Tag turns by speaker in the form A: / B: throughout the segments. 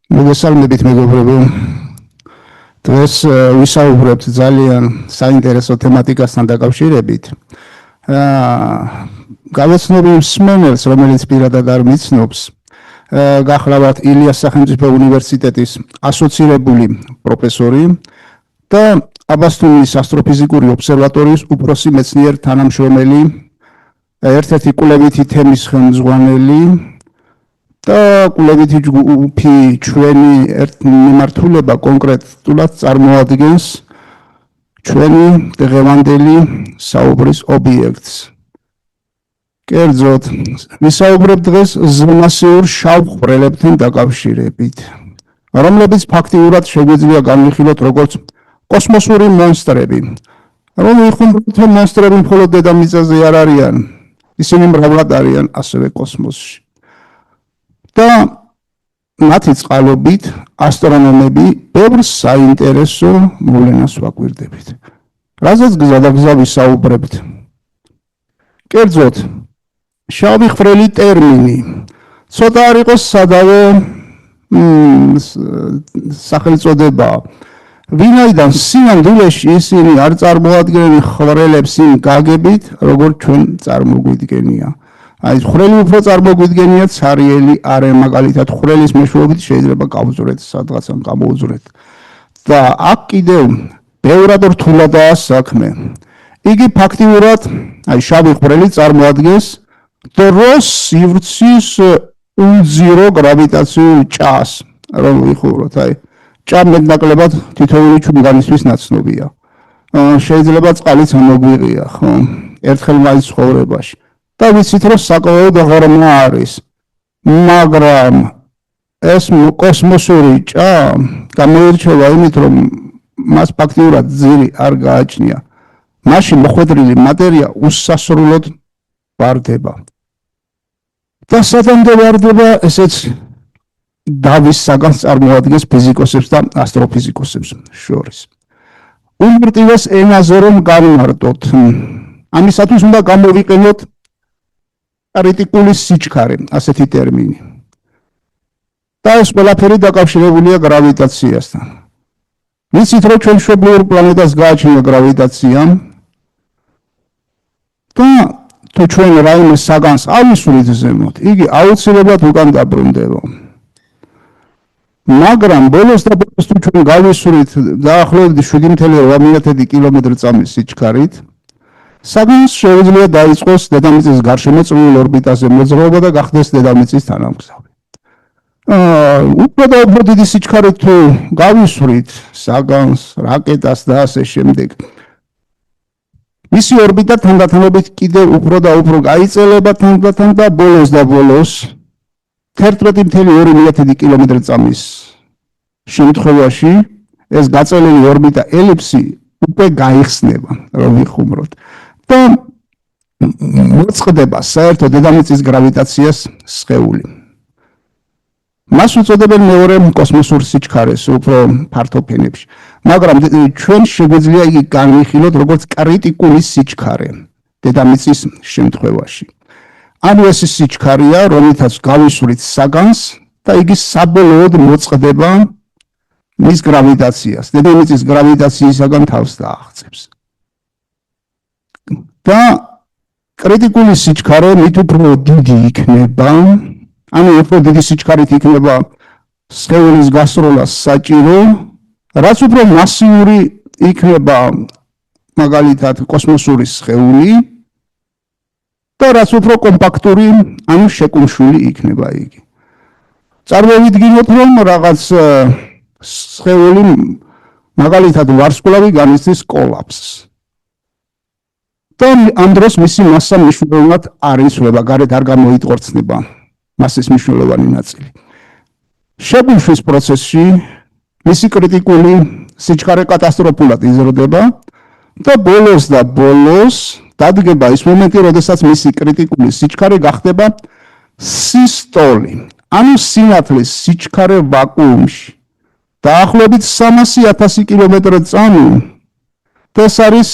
A: მოგესალმებით მეგობრებო. დღეს ვისაუბრებთ ძალიან საინტერესო თემატიკასთან დაკავშირებით. გავეცნობი მსმენელს, რომელიც პირადად არ მიცნობს, გახლავთ ილიას სახელმწიფო უნივერსიტეტის ასოცირებული პროფესორი და აბასთუმნის ასტროფიზიკური ობსერვატორიის უფროსი მეცნიერ თანამშრომელი, ერთ-ერთი კვლევითი თემის ხელმძღვანელი და კვლევითი ჯგუფი ჩვენი მიმართულება კონკრეტულად წარმოადგენს ჩვენი დღევანდელი საუბრის ობიექტს. კერძოდ, ვისაუბრებ დღეს ზმნასიურ შავ ხვრელებთან დაკავშირებით, რომლებიც ფაქტიურად შეგვიძლია განვიხილოთ როგორც კოსმოსური მონსტრები. რომ ვიხუმროთ, რომ მონსტრები მხოლოდ დედამიწაზე არ არიან, ისინი მრავლად არიან ასევე კოსმოსში. და მათი წყალობით ასტრონომები ბევრ საინტერესო მოვლენას ვაკვირდებით. რაზეც გზადაგზა ვისაუბრებთ. კერძოდ, შავი ხვრელი ტერმინი ცოტა არ იყოს სადავო სახელწოდება. ვინაიდან სინამდვილეში ისინი არ წარმოადგენენ ხვრელებს იმ გაგებით, როგორც ჩვენ წარმოგვიდგენია. აი, ხვრელი უფრო წარმოგვიდგენია ცარიელი არე, მაგალითად, ხვრელის მეშვეობით შეიძლება გავუძვრეთ სადღაც ან გამოუძვრეთ. და აქ კიდევ ბევრად რთულადაა საქმე. იგი ფაქტიურად, აი, შავი ხვრელი წარმოადგენს დროს სივრცის უძირო გრავიტაციულ ჭას, რომ ვიხუროთ, აი, ჭა მეტნაკლებად თითოეული ჩვენგანისთვის ნაცნობია. შეიძლება წყალიც მოგვიღია, ხო? ერთხელ მაინც ცხოვრებაში. და ვიცით, რომ საკმაოდ ღრმა არის. მაგრამ ეს კოსმოსური ჭა გამოირჩევა იმით, რომ მას ფაქტიურად ძირი არ გააჩნია. მასში მოხვედრილი მატერია უსასრულოდ ვარდება. და სადამდე ვარდება, ესეც დავის საგანს წარმოადგენს ფიზიკოსებს და ასტროფიზიკოსებს შორის. უმარტივეს ენაზე რომ გავიმარტოთ, ამისათვის უნდა გამოვიყენოთ კრიტიკული სიჩქარე, ასეთი ტერმინი. და ეს ყველაფერი დაკავშირებულია გრავიტაციასთან. ვიცით, რომ ჩვენ მშობლიურ პლანეტას გააჩნია გრავიტაცია და თუ ჩვენ რაიმე საგანს ავისურვით ზემოთ, იგი აუცილებლად უკან დაბრუნდება. მაგრამ ბოლოს და ბოლოს თუ ჩვენ გავისურვით დაახლოებით 7.8 კილომეტრი-წამის სიჩქარით, საგანს შეუძლია დაიწყოს დედამიწის გარშემო წვრილ ორბიტაზე მოძრაობა და გახდეს დედამიწის თანამგზავრი. უფრო და უფრო დიდი სიჩქარით თუ გავისურვით საგანს, რაკეტას და ასე შემდეგ, მისი ორბიტა თანდათანობით კიდევ უფრო და უფრო გაიწელება თანდათან და ბოლოს და ბოლოს 11.2 კილომეტრი-წამის შემთხვევაში ეს გაწელილი ორბიტა ელიფსი უკვე გაიხსნება, რომ ვიხუმროთ. და მოწყდება საერთო დედამიწის გრავიტაციას სხეული. მას უწოდებენ მეორე კოსმოსურ სიჩქარეს, უფრო ფართო ფენებში. მაგრამ ჩვენ შეგვიძლია იგი განვიხილოთ როგორც კრიტიკული სიჩქარე დედამიწის შემთხვევაში. ანუ ეს სიჩქარეა, რომლითაც გავისურვით საგანს და იგი საბოლოოდ მოწყდება მის გრავიტაციას, დედამიწის გრავიტაციისაგან თავს დააღწევს. და კრიტიკული სიჩქარე მით უფრო დიდი იქნება, ანუ უფრო დიდი სიჩქარით იქნება სხეულის გასროლას საჭირო, რაც უფრო მასიური იქნება მაგალითად კოსმოსური სხეული და რაც უფრო კომპაქტური, ანუ შეკუმშული იქნება იგი. წარმოვიდგინოთ, რომ რაღაც სხეული მაგალითად ვარსკვლავი განიცდის კოლაფსს. და ამ დროს მისი მასა მნიშვნელოვნად არ იცვლება, გარეთ არ გამოიტყორცნება მასის მნიშვნელოვანი ნაწილი. შეკუმშვის პროცესში მისი კრიტიკული სიჩქარე კატასტროფულად იზრდება და ბოლოს დადგება ის მომენტი, როდესაც მისი კრიტიკული სიჩქარე გახდება სისტოლი, ანუ სინათლის სიჩქარე ვაკუუმში. დაახლოებით 300,000 კილომეტრი-წამი და ეს არის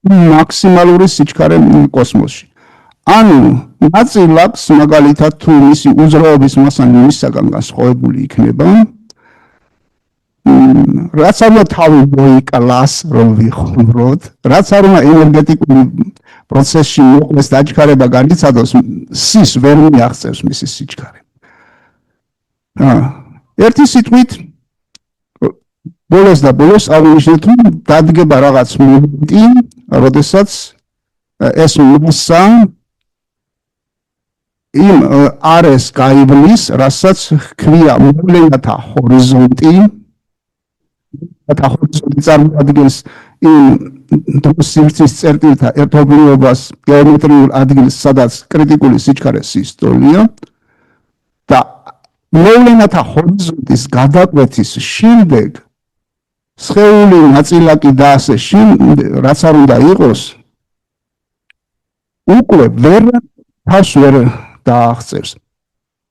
A: მაქსიმალური სიჩქარე კოსმოსში. ანუ ნაწილაკს მაგალითად თუ მისი უძრაობის მასა მისაგან განსხვავებული იქნება, რაც არ უნდა თავი მოიკლას, რომ ვიხმროთ, რაც არ უნდა ენერგეტიკული პროცესში მოყვეს დაჩქარება განიცადოს, სის ვერ მიაღწევს მისი სიჩქარე. ერთი სიტყვით ბოლოს და ბოლოს აღნიშნეთ, რომ დადგება რაღაც მომენტი, როდესაც ეს მასა იმ არეს გაივლის, რასაც ჰქვია მოვლენათა ჰორიზონტი, ჰორიზონტი წარმოადგენს იმ დროს სივრცის წერტილთა ერთობლიობას გეომეტრიულ ადგილს, სადაც კრიტიკული სიჩქარე სისტოლია და მოვლენათა ჰორიზონტის გადაკვეთის შემდეგ სხეული ნაწილაკი და ასე რაც არ უნდა იყოს, უკვე ვერ თავს ვერ დააღწევს.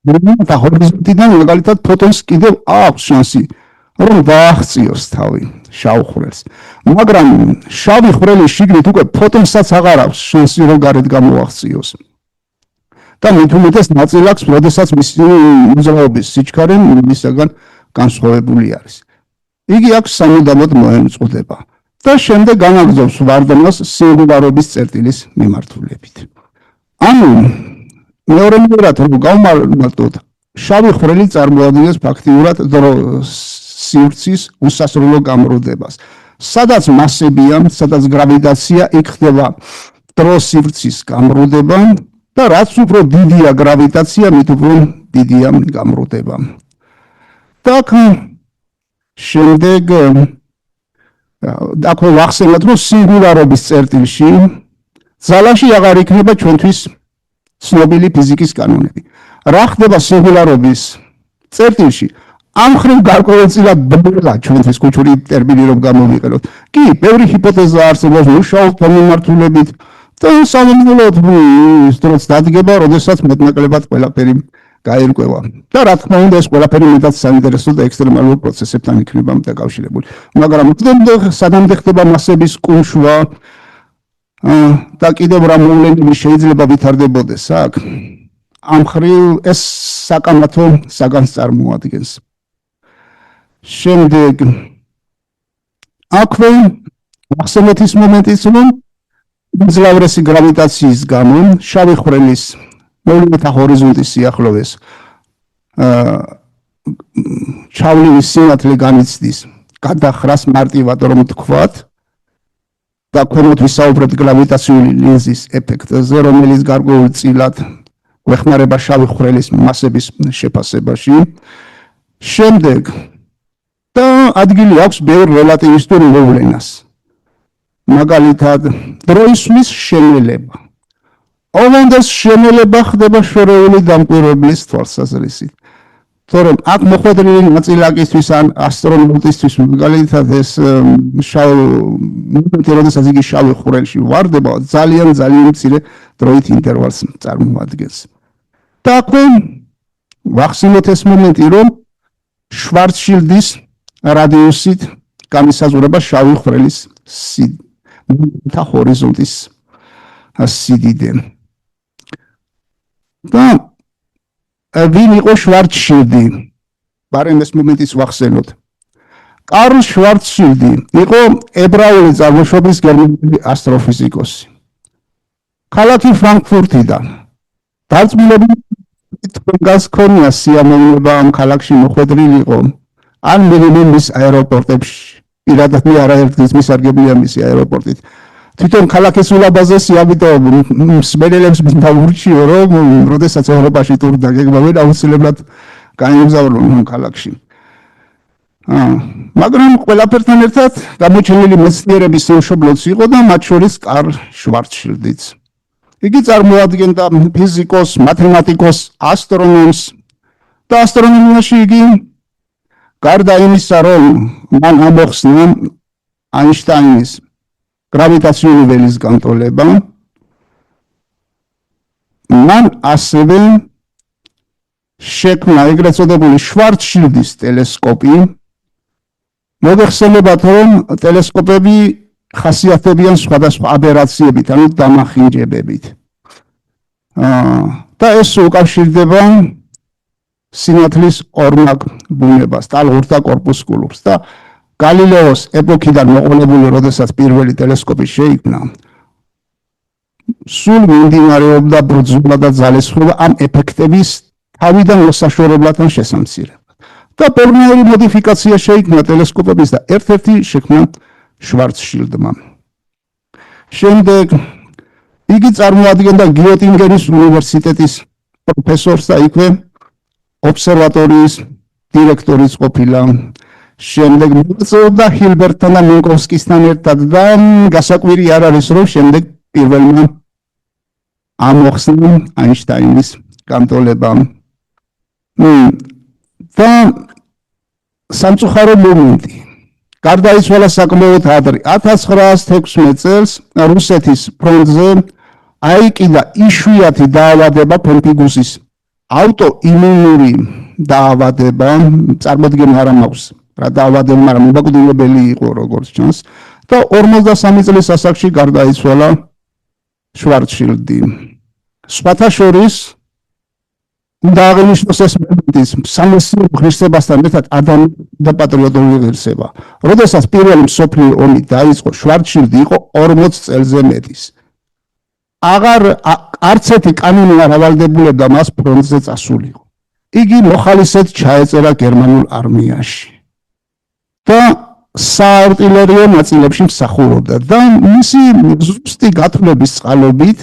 A: მოვლენათა ჰორიზონტიდან მაგალითად ფოტონს კიდევ აქვს შანსი, რომ დააღწიოს თავი შავ ხვრელს. მაგრამ შავი ხვრელის შიგნით უკვე ფოტონსაც აღარ აქვს შანსი, რომ გარეთ გამოაღწიოს. და მით უმეტეს ნაწილაკს, როდესაც მისი მოძრაობის სიჩქარე მისაგან განსხვავებული არის. იგი აქ სამუდამოდ მოემწყვდება და შემდეგ განაგრძობს ვარდნას სინგულარობის წერტილის მიმართულებით. ანუ მეორედ რომ გავმართოთ, შავი ხვრელი წარმოადგენს ფაქტიურად სივრცის უსასრულო გამრუდებას. სადაც მასებია, სადაც გრავიტაცია, იქ ხდება დროს სივრცის გამრუდება და რაც უფრო დიდია გრავიტაცია, მით უფრო დიდია გამრუდება. და შემდეგ აქ ვახსენოთ, რომ სინგულარობის წერტილში ძალაში აღარ იქნება ჩვენთვის ცნობილი ფიზიკის კანონები. რა ხდება სინგულარობის წერტილში? ამ მხრივ გარკვეულწილად ბნელა ჩვენთვის კუჩური ტერმინი რომ გამოვიყენოთ. კი, ბევრი ჰიპოთეზა არსებობს მუშაობთან მიმართულებით და სამომავლოდ ის დროც დადგება, როდესაც მეტნაკლებად ყველაფერი გაირკვევა. და რა თქმა უნდა, ეს ყველაფერი მეტად საინტერესო და ექსტრემალურ პროცესებთან იქნება დაკავშირებული. მაგრამ სადამდე ხდება მასების კუმშვა და კიდევ რა მოვლენები შეიძლება ვითარდებოდეს აქ, ამ მხრივ ეს საკამათო საგანს წარმოადგენს. შემდეგ აქვე ახსენეთ ის მომენტიც, რომ მძლავრესი გრავიტაციის გამო შავი ხვრელის მოვლენათა ჰორიზონტის სიახლოვეს ჩავლინის სინათლე განიცდის გადახრას მარტივად რომ თქვათ და ქვემოთ ვისაუბრებთ გრავიტაციული ლინზის ეფექტზე, რომელიც გარკვეულწილად გვეხმარება შავი ხვრელის მასების შეფასებაში. შემდეგ და ადგილი აქვს ბევრ რელატივისტურ მოვლენას. მაგალითად, დროისმის შემელება. ოღონდ შემელება ხდება შორეული დამკვირვებლის თვალსაზრისით. თორემ აქ მოხვედრილი ნაწილაკისთვის ან ასტრონავტისთვის მაგალითად ეს მომენტი, როდესაც იგი შავი ხვრელში ვარდება, ძალიან მცირე დროით ინტერვალს წარმოადგენს. და აქვე ვახსენოთ ეს მომენტი, რომ შვარცშილდის რადიუსით განისაზღვრება შავი ხვრელის და ჰორიზონტის სიდიდე. და ვინ იყო შვარცშილდი? ბარემ ეს მომენტიც ვახსენოთ. კარლ შვარცშილდი იყო ებრაული წარმოშობის გერმანელი ასტროფიზიკოსი. ქალაქი ფრანკფურტიდან დარწმუნებული გასქონია სიამოვნება ამ ქალაქში მოხვედრილიყო, ან მინიმუმ მის აეროპორტებში. პირადად მე არაერთგზის მისარგებლია მისი აეროპორტით. თვითონ ქალაქის ულაბაზესი, ამიტომ მსმენელებს მინდა ურჩიო, რომ როდესაც ევროპაში ტური დაგეგმავენ, აუცილებლად გაემგზავრონ ამ ქალაქში. მაგრამ ყველაფერთან ერთად გამოჩენილი მეცნიერების სამშობლოც იყო და მათ შორის კარლ შვარცშილდიც. იგი წარმოადგენდა ფიზიკოს, მათემატიკოს, ასტრონომს და ასტრონომიაში იგი გარდა იმისა, რომ მან ამოხსნა აინშტაინის გრავიტაციული ველის განტოლება, მან ასევე შექმნა ეგრეთ წოდებული შვარცშილდის ტელესკოპი. მოგეხსენებათ, რომ ტელესკოპები ხასიათდებიან სხვადასხვა აბერაციებით, ანუ დამახინჯებებით. და ეს უკავშირდება სინათლის ორმაგ ბუნებას, ტალღურს და კორპუსკულურს და გალილეოს ეპოქიდან მოყოლებული, როდესაც პირველი ტელესკოპი შეიქმნა, სულ მიმდინარეობდა ბრძოლა და ძალისხმევა ამ ეფექტების თავიდან მოსაშორებლად შესამცირებლად. და ბევრი მოდიფიკაცია შეიქმნა ტელესკოპების და ერთ-ერთი შექმნა შვარცშილდმა. შემდეგ იგი წარმოადგენდა გიოტინგენის უნივერსიტეტის პროფესორს და იქვე ობსერვატორიის დირექტორიც ყოფილა. შემდეგ მოღვაწეობდა ჰილბერტთან და მინკოვსკისთან ერთად და გასაკვირი არ არის, რომ შემდეგ პირველმა ამოხსნა აინშტაინის განტოლება. და სამწუხარო მომენტი. გარდაიცვალა საკმაოდ ადრე, 1916 წელს რუსეთის ფრონტზე აიკიდა იშვიათი დაავადება ფემფიგუსის აუტოიმუნური დაავადება, წარმოდგენა არ მაქვს რა დაავადება, მაგრამ მობაგუნებელი იყო როგორც ჩანს და 53 წლის ასაკში გარდაიცვალა შვარცშილდი. სხვათა შორის უნდა აღინიშნოს ეს მომენტის სამეცნიერო ღირსებასთან ერთად ადამიანის და პატრიოტული ღირსება. როდესაც პირველი მსოფლიო ომი დაიწყო, შვარცშილდი იყო 40 წელზე მეტის. არც ერთი კანონი არ ავალდებულებდა მას ფრონტზე წასულიყო. იგი მოხალისედ ჩაეწერა გერმანულ არმიაში და საარტილერიო ნაწილებში მსახურობდა და მისი ზუსტი გათვლების წყალობით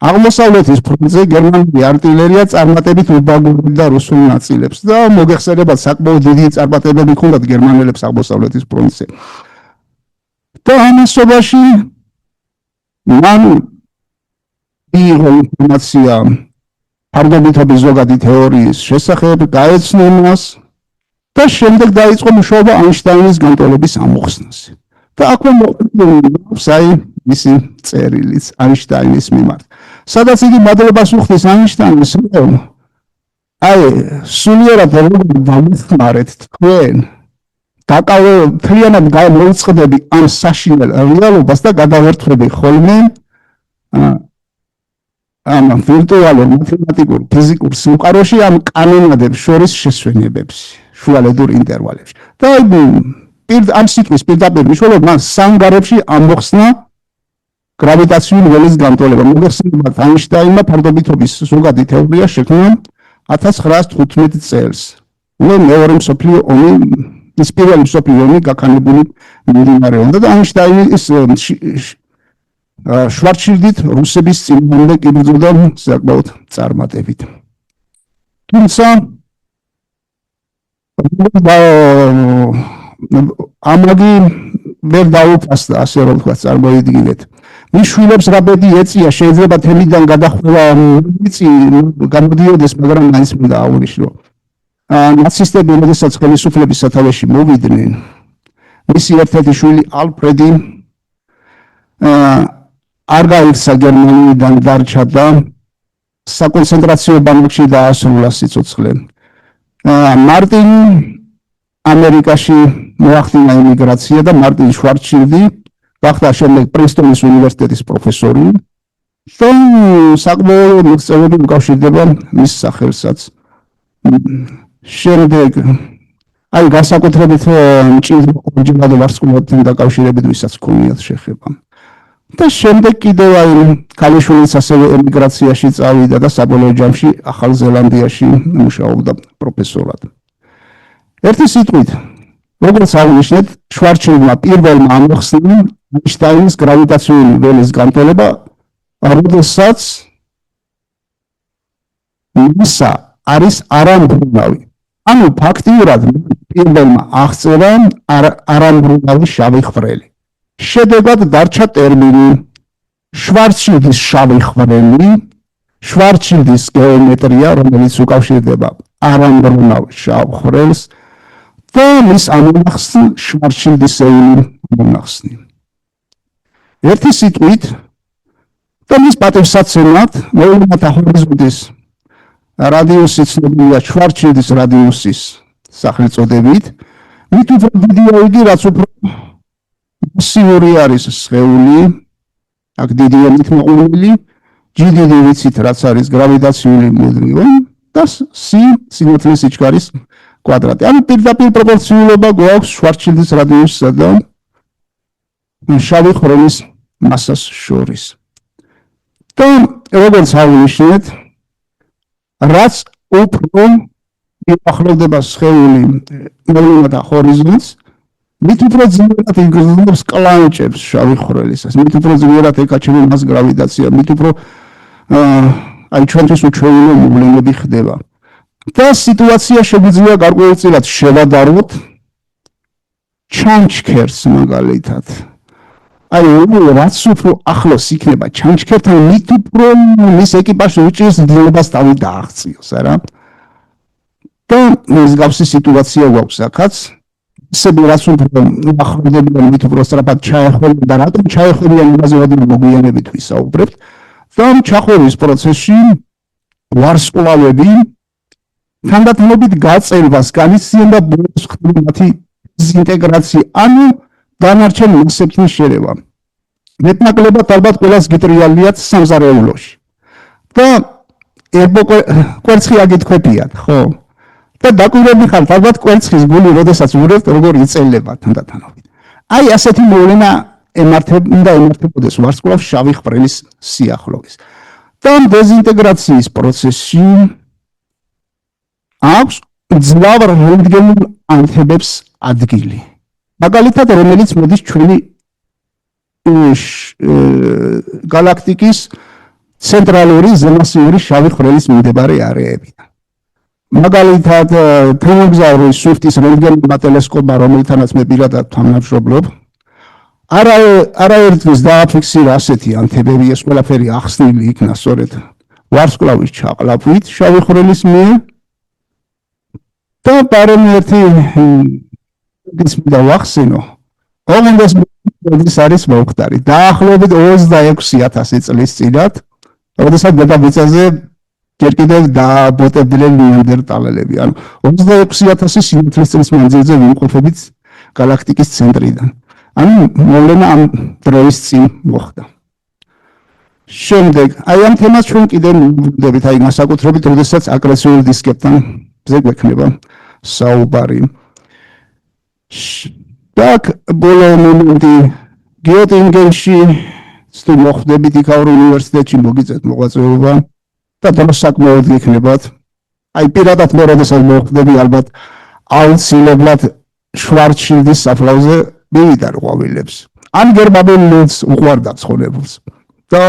A: აღმოსავლეთის ფრონტზე გერმანული არტილერია წარმატებით უბაგურებდა რუსულ ნაწილებს და მოგეხსენებათ საკმაოდ დიდი წარმატებები ჰქონდათ გერმანელებს აღმოსავლეთის ფრონტზე. და ამასობაში მან მიიღო ინფორმაცია ფარდობითობის ზოგადი თეორიის შესახებ, გაეცნო მას და შემდეგ დაიწყო მუშაობა აინშტაინის განტოლების ამოხსნაზე. და აქვე მოხდა მისი წერილიც აინშტაინის მიმართ. სადაც იგი მადლობას უხდის აინშტაინს, რომ სულიერად დავიხმარეთ თქვენ, მთლიანად გამოუწყდები ამ საშინელ რეალობას და გადავერთვები ხოლმე ამ ვირტუალურ მათემატიკურ ფიზიკურ სიმყაროში ამ კანონადებს შორის შესვენებებს შუალედურ ინტერვალებში. და ამ სიტყვის პირდაპირ მნიშვნელობით მან სამგარებში ამოხსნა გრავიტაციული ველის განტოლება. მოგეხსენებათ, აინშტაინმა ფარდობითობის ზოგადი თეორია შექმნა 1915 წელს. მეორე მსოფლიო ომი, ის პირველი მსოფლიო ომი გაქანებული მიმდინარეობდა და აინშტაინის შვარცშილდით რუსების წინააღმდეგ იბრძოდა საკმაოდ წარმატებით. თუმცა ამაგი ვერ დაუფასდა, ასე რომ ვთქვათ, წარმოიდგინეთ. მის შვილებს რა ბედი ეწია, შეიძლება თემიდან გადახვევა გამოდიოდეს, მაგრამ მაინც უნდა აღვნიშნო. ნაცისტები, როდესაც ხელისუფლების სათავეში მოვიდნენ, მისი ერთ-ერთი შვილი ალფრედი არ გაიქცა გერმანიიდან, დარჩა და საკონცენტრაციო ბანაკში დაასრულა სიცოცხლე. მარტინ ამერიკაში მოახდინა იმიგრაცია და მარტინ შვარცშილდი გახდა შემდეგ პრინსტონის უნივერსიტეტის პროფესორი და საკმაოდ მიღწევები უკავშირდება მის სახელსაც. შემდეგ განსაკუთრებით მჭიდრო ორჯერ ვარსკვლავთან დაკავშირებით ვისაც ჰქონიათ შეხება. და შემდეგ კიდევ ქალიშვილიც ასევე ემიგრაციაში წავიდა და საბოლოო ჯამში ახალ ზელანდიაში მუშაობდა პროფესორად. ერთი სიტყვით, როგორც აღნიშნეთ, შვარცშილდმა პირველმა ამოხსნა აინშტაინის გრავიტაციული ველის განტოლება, როდესაც მასა არის არამბრუნავი. ანუ ფაქტიურად პირველმა აღწერა არამბრუნავი შავი ხვრელი. შედეგად დარჩა ტერმინი შვარცშილდის შავი ხვრელი, შვარცშილდის გეომეტრია, რომელიც უკავშირდება არამბრუნავ შავ ხვრელს და მის ამონახსნ შვარცშილდისეული ამონახსნი. ერთი სიტყვით და მის პატივსაცემად მოვლენათა ჰორიზონტის რადიუსი ცნობილია შვარცშილდის რადიუსის სახელწოდებით. მით უფრო დიდია იგი, რაც უფრო მასიური არის სხეული, აქ დიდი ომით მოყოლილი, GDD ვიცით, რაც არის გრავიტაციული მუდმივი და სინათლის სიჩქარის კვადრატი. ანუ პირდაპირ პროპორციულობა გვაქვს შვარცშილდის რადიუსსა და შავი ხვრელის მასას შორის. და როგორც ავნიშნეთ, რაც უფრო ახლოვდება სხეული მოვლენა და ჰორიზონტს, მით უფრო ძლიერად იგრძნობს კლანჭებს შავი ხვრელისას, მით უფრო ძლიერად ეკაჩება მას გრავიტაცია, მით უფრო აი ჩვენთვის უჩვეულო მოვლენები ხდება. და სიტუაცია შეგვიძლია გარკვეულწილად შევადაროთ ჩანჩქერს მაგალითად. აი რაც უფრო ახლოს იქნება ჩანჩქერთან, მით უფრო მის ეკიპაჟს უჭირს ძლებას თავი დააღწიოს, არა? და მსგავსი სიტუაცია გვაქვს აქაც. ისები რაც უფრო ახლოვდებიან, მით უფრო სწრაფად ჩაეხვევიან და რატომ ჩაეხვევიან, იმაზე ვადები მოგვიანებით ვისაუბრებთ. და ჩახვევის პროცესში ვარსკვლავები თანდათანობით გაწელვას განიცდიან და ბოლოს ხდება მათი დეზინტეგრაცია, ანუ დანარჩენ მასებთან შერევა. მეტნაკლებად ალბათ ყველას გიტრიალიათ სამზარეულოში. და კვერცხი აგითქვებიათ, ხო? და დაკვირვები ხართ ალბათ კვერცხის გული, როდესაც ვურევთ, როგორ იწელება თანდათანობით. აი ასეთი მოვლენა ემართებოდეს ვარსკვლავს შავი ხვრელის სიახლოვეს. და დეზინტეგრაციის პროცესში აქვს ძლავრ რენტგენულ ანთებებს ადგილი. მაგალითად, რომელიც მოდის ჩვენი გალაქტიკის ცენტრალური ზემასიური შავი ხვრელის მიმდებარე არეებიდან. მაგალითად, თემოგზავრის სვიფტის რენტგენულმა ტელესკოპმა, რომელთანაც მე პირადად თანამშრომლობ, არაერთგზის დააფიქსირა ასეთი ანთებები, ეს ყველაფერი ახსნილი იქნა სწორედ ვარსკვლავის ჩაყლაპვით შავი ხვრელის მიერ. და პარამეტრი ის მინდა ვახსენო, ოღონდ ეს არის მომხდარი. დაახლოებით 26,000 წლის წინათ, როდესაც დედამიწაზე ჯერ კიდევ დაბოტებდნენ ნეანდერტალელები. ანუ 26,000 სინათლის წლის მანძილზე ვიმყოფებით გალაქტიკის ცენტრიდან. ანუ მოვლენა ამ დროის წინ მოხდა. შემდეგ, აი ამ თემას ჩვენ კიდევ მივხვდებით, აი განსაკუთრებით, როდესაც აკრეციული დისკებთან ზეგვექნება საუბარი. Так, ბოლო მომენტი გეოტინგენში თუ მოხვდებით იქაურ უნივერსიტეტში მოგიწევთ მოღვაწეობა და დრო საკმაოდ გექნებათ. აი პირადად მე როდესაც მოხვდები, ალბათ აუცილებლად შვარცშილდის საფლავზე მივიდარ ყვავილებს. ან გერმანულს უყვარდა ცხოვრებულს. და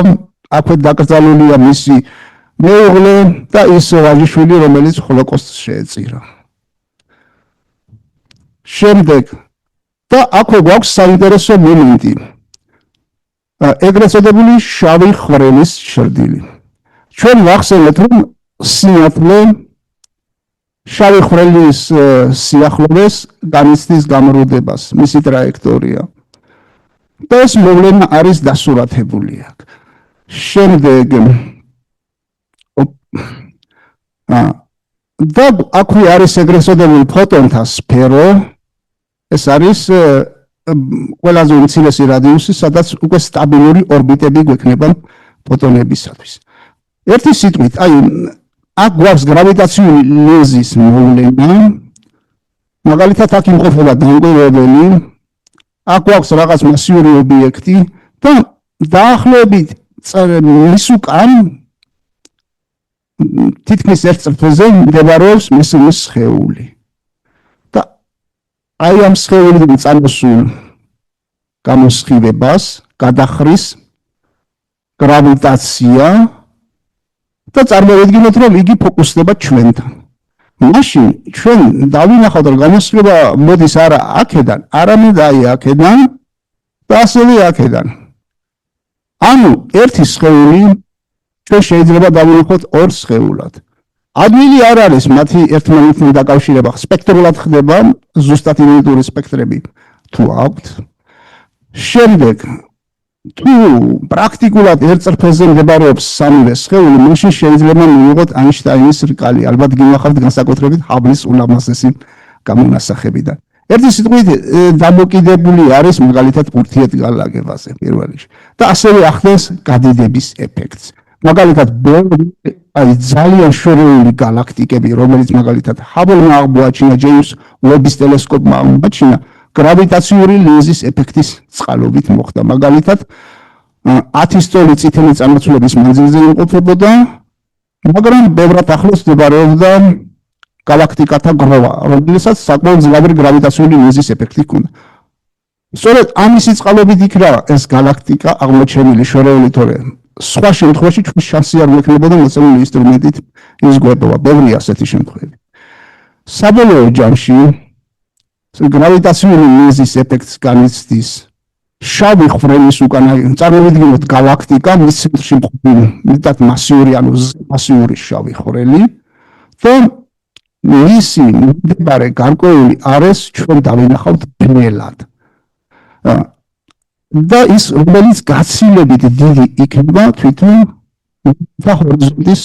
A: აქვე დაკრძალულია მისი მეუღლე და ის ვაჟიშვილი, რომელიც ჰოლოკოსტს შეეწირა. შემდეგ და აქვე გვაქვს საინტერესო მომენტი. ეგრეთ წოდებული შავი ხვრელის შრდილი. ჩვენ ვახსენეთ, რომ სინათლე შავი ხვრელის სიახლოვეს განიცდის გამრუდებას, მისი ტრაექტორია. და ეს მოვლენა არის დასურათებული აქ. შემდეგ და აქვე არის ეგრეთ წოდებული ფოტონთა სფერო. ეს არის ყველაზე უმცირესი რადიუსი, სადაც უკვე სტაბილური ორბიტები გვექნება ფოტონებისათვის. ერთი სიტყვით, აი აქ გვაქვს გრავიტაციული ლენზის მოვლენა. მაგალითად, აქ იმყოფება დამკვირვებელი, აქ გვაქვს რაღაც მასიური ობიექტი და დაახლოებით მის უკან თითქმის ერთ წრფეზე მდებარეობს მესამის სხეული. და აი ამ სხეულიდან წამოსულ გამოსხივებას გადახრის გრავიტაცია და წარმოვიდგინოთ, რომ იგი ფოკუსდება ჩვენთან. მაშინ ჩვენ დავინახავთ, რომ გამოსხივება მოდის არა აქედან, არამედ აი აქედან და ასევე აქედან. ანუ ერთი სხეული ჩვენ შეიძლება დავინახოთ ორ სხეულად. ადვილი არ არის მათი ერთმანეთთან დაკავშირება, სპექტრულად ხდება, ზუსტად იდენტური სპექტრები თუ აქვთ. შემდეგ თუ პრაქტიკულად ერთ წრფეზე მდებარეობს სამივე სხეული, მაშინ შეიძლება მივიღოთ აინშტაინის რკალი, ალბათ გინახავთ განსაკუთრებით ჰაბლის ულამაზესი გამონასახებიდან. ერთი სიტყვით დამოკიდებული არის მაგალითად ურთიერთგალაგებაზე პირველ რიგში და ასევე ახდენს გადიდების ეფექტს. მაგალითად ძალიან შორეული galaktikები, რომელიც მაგალითად ჰაბლმა აღმოაჩინა, ჯეიმს უების ტელესკოპმა აღმოაჩინა, გრავიტაციული ლინზის ეფექტის წყალობით მოხდა. მაგალითად 10 წელი წითელი წამოწლების მანძილზე იმყოფებოდა, მაგრამ ბევრად ახლოს მდებარეობდა galaktikata გროვა, რომელსაც საკმაოდ ძლიერი გრავიტაციული ლინზის ეფექტი ჰქონდა. სწორედ ამისი წყალობით იქნა ეს galaktika აღმოჩენილი შორეული თორე. სხვა შემთხვევაში ჩვენს შანსი არ გვექნებოდა მოწამული ინსტრუმენტით ის გვეპოვა. ბევრი ასეთი შემთხვევები. საბოლოო ჯამში გრავიტაციული ლინზის ეფექტს განიცდის შავი ხვრელის უკან, წარმოვიდგინოთ galaktika, მის ცენტრში მყოფი მეტად მასიური, ანუ მასიური შავი ხვრელი და მისი მდებარე გარკვეული არეს ჩვენ დავინახავთ ბნელად. და ის რომელიც გაცილებით დიდი იქნება თვითონ ჰორიზონტის,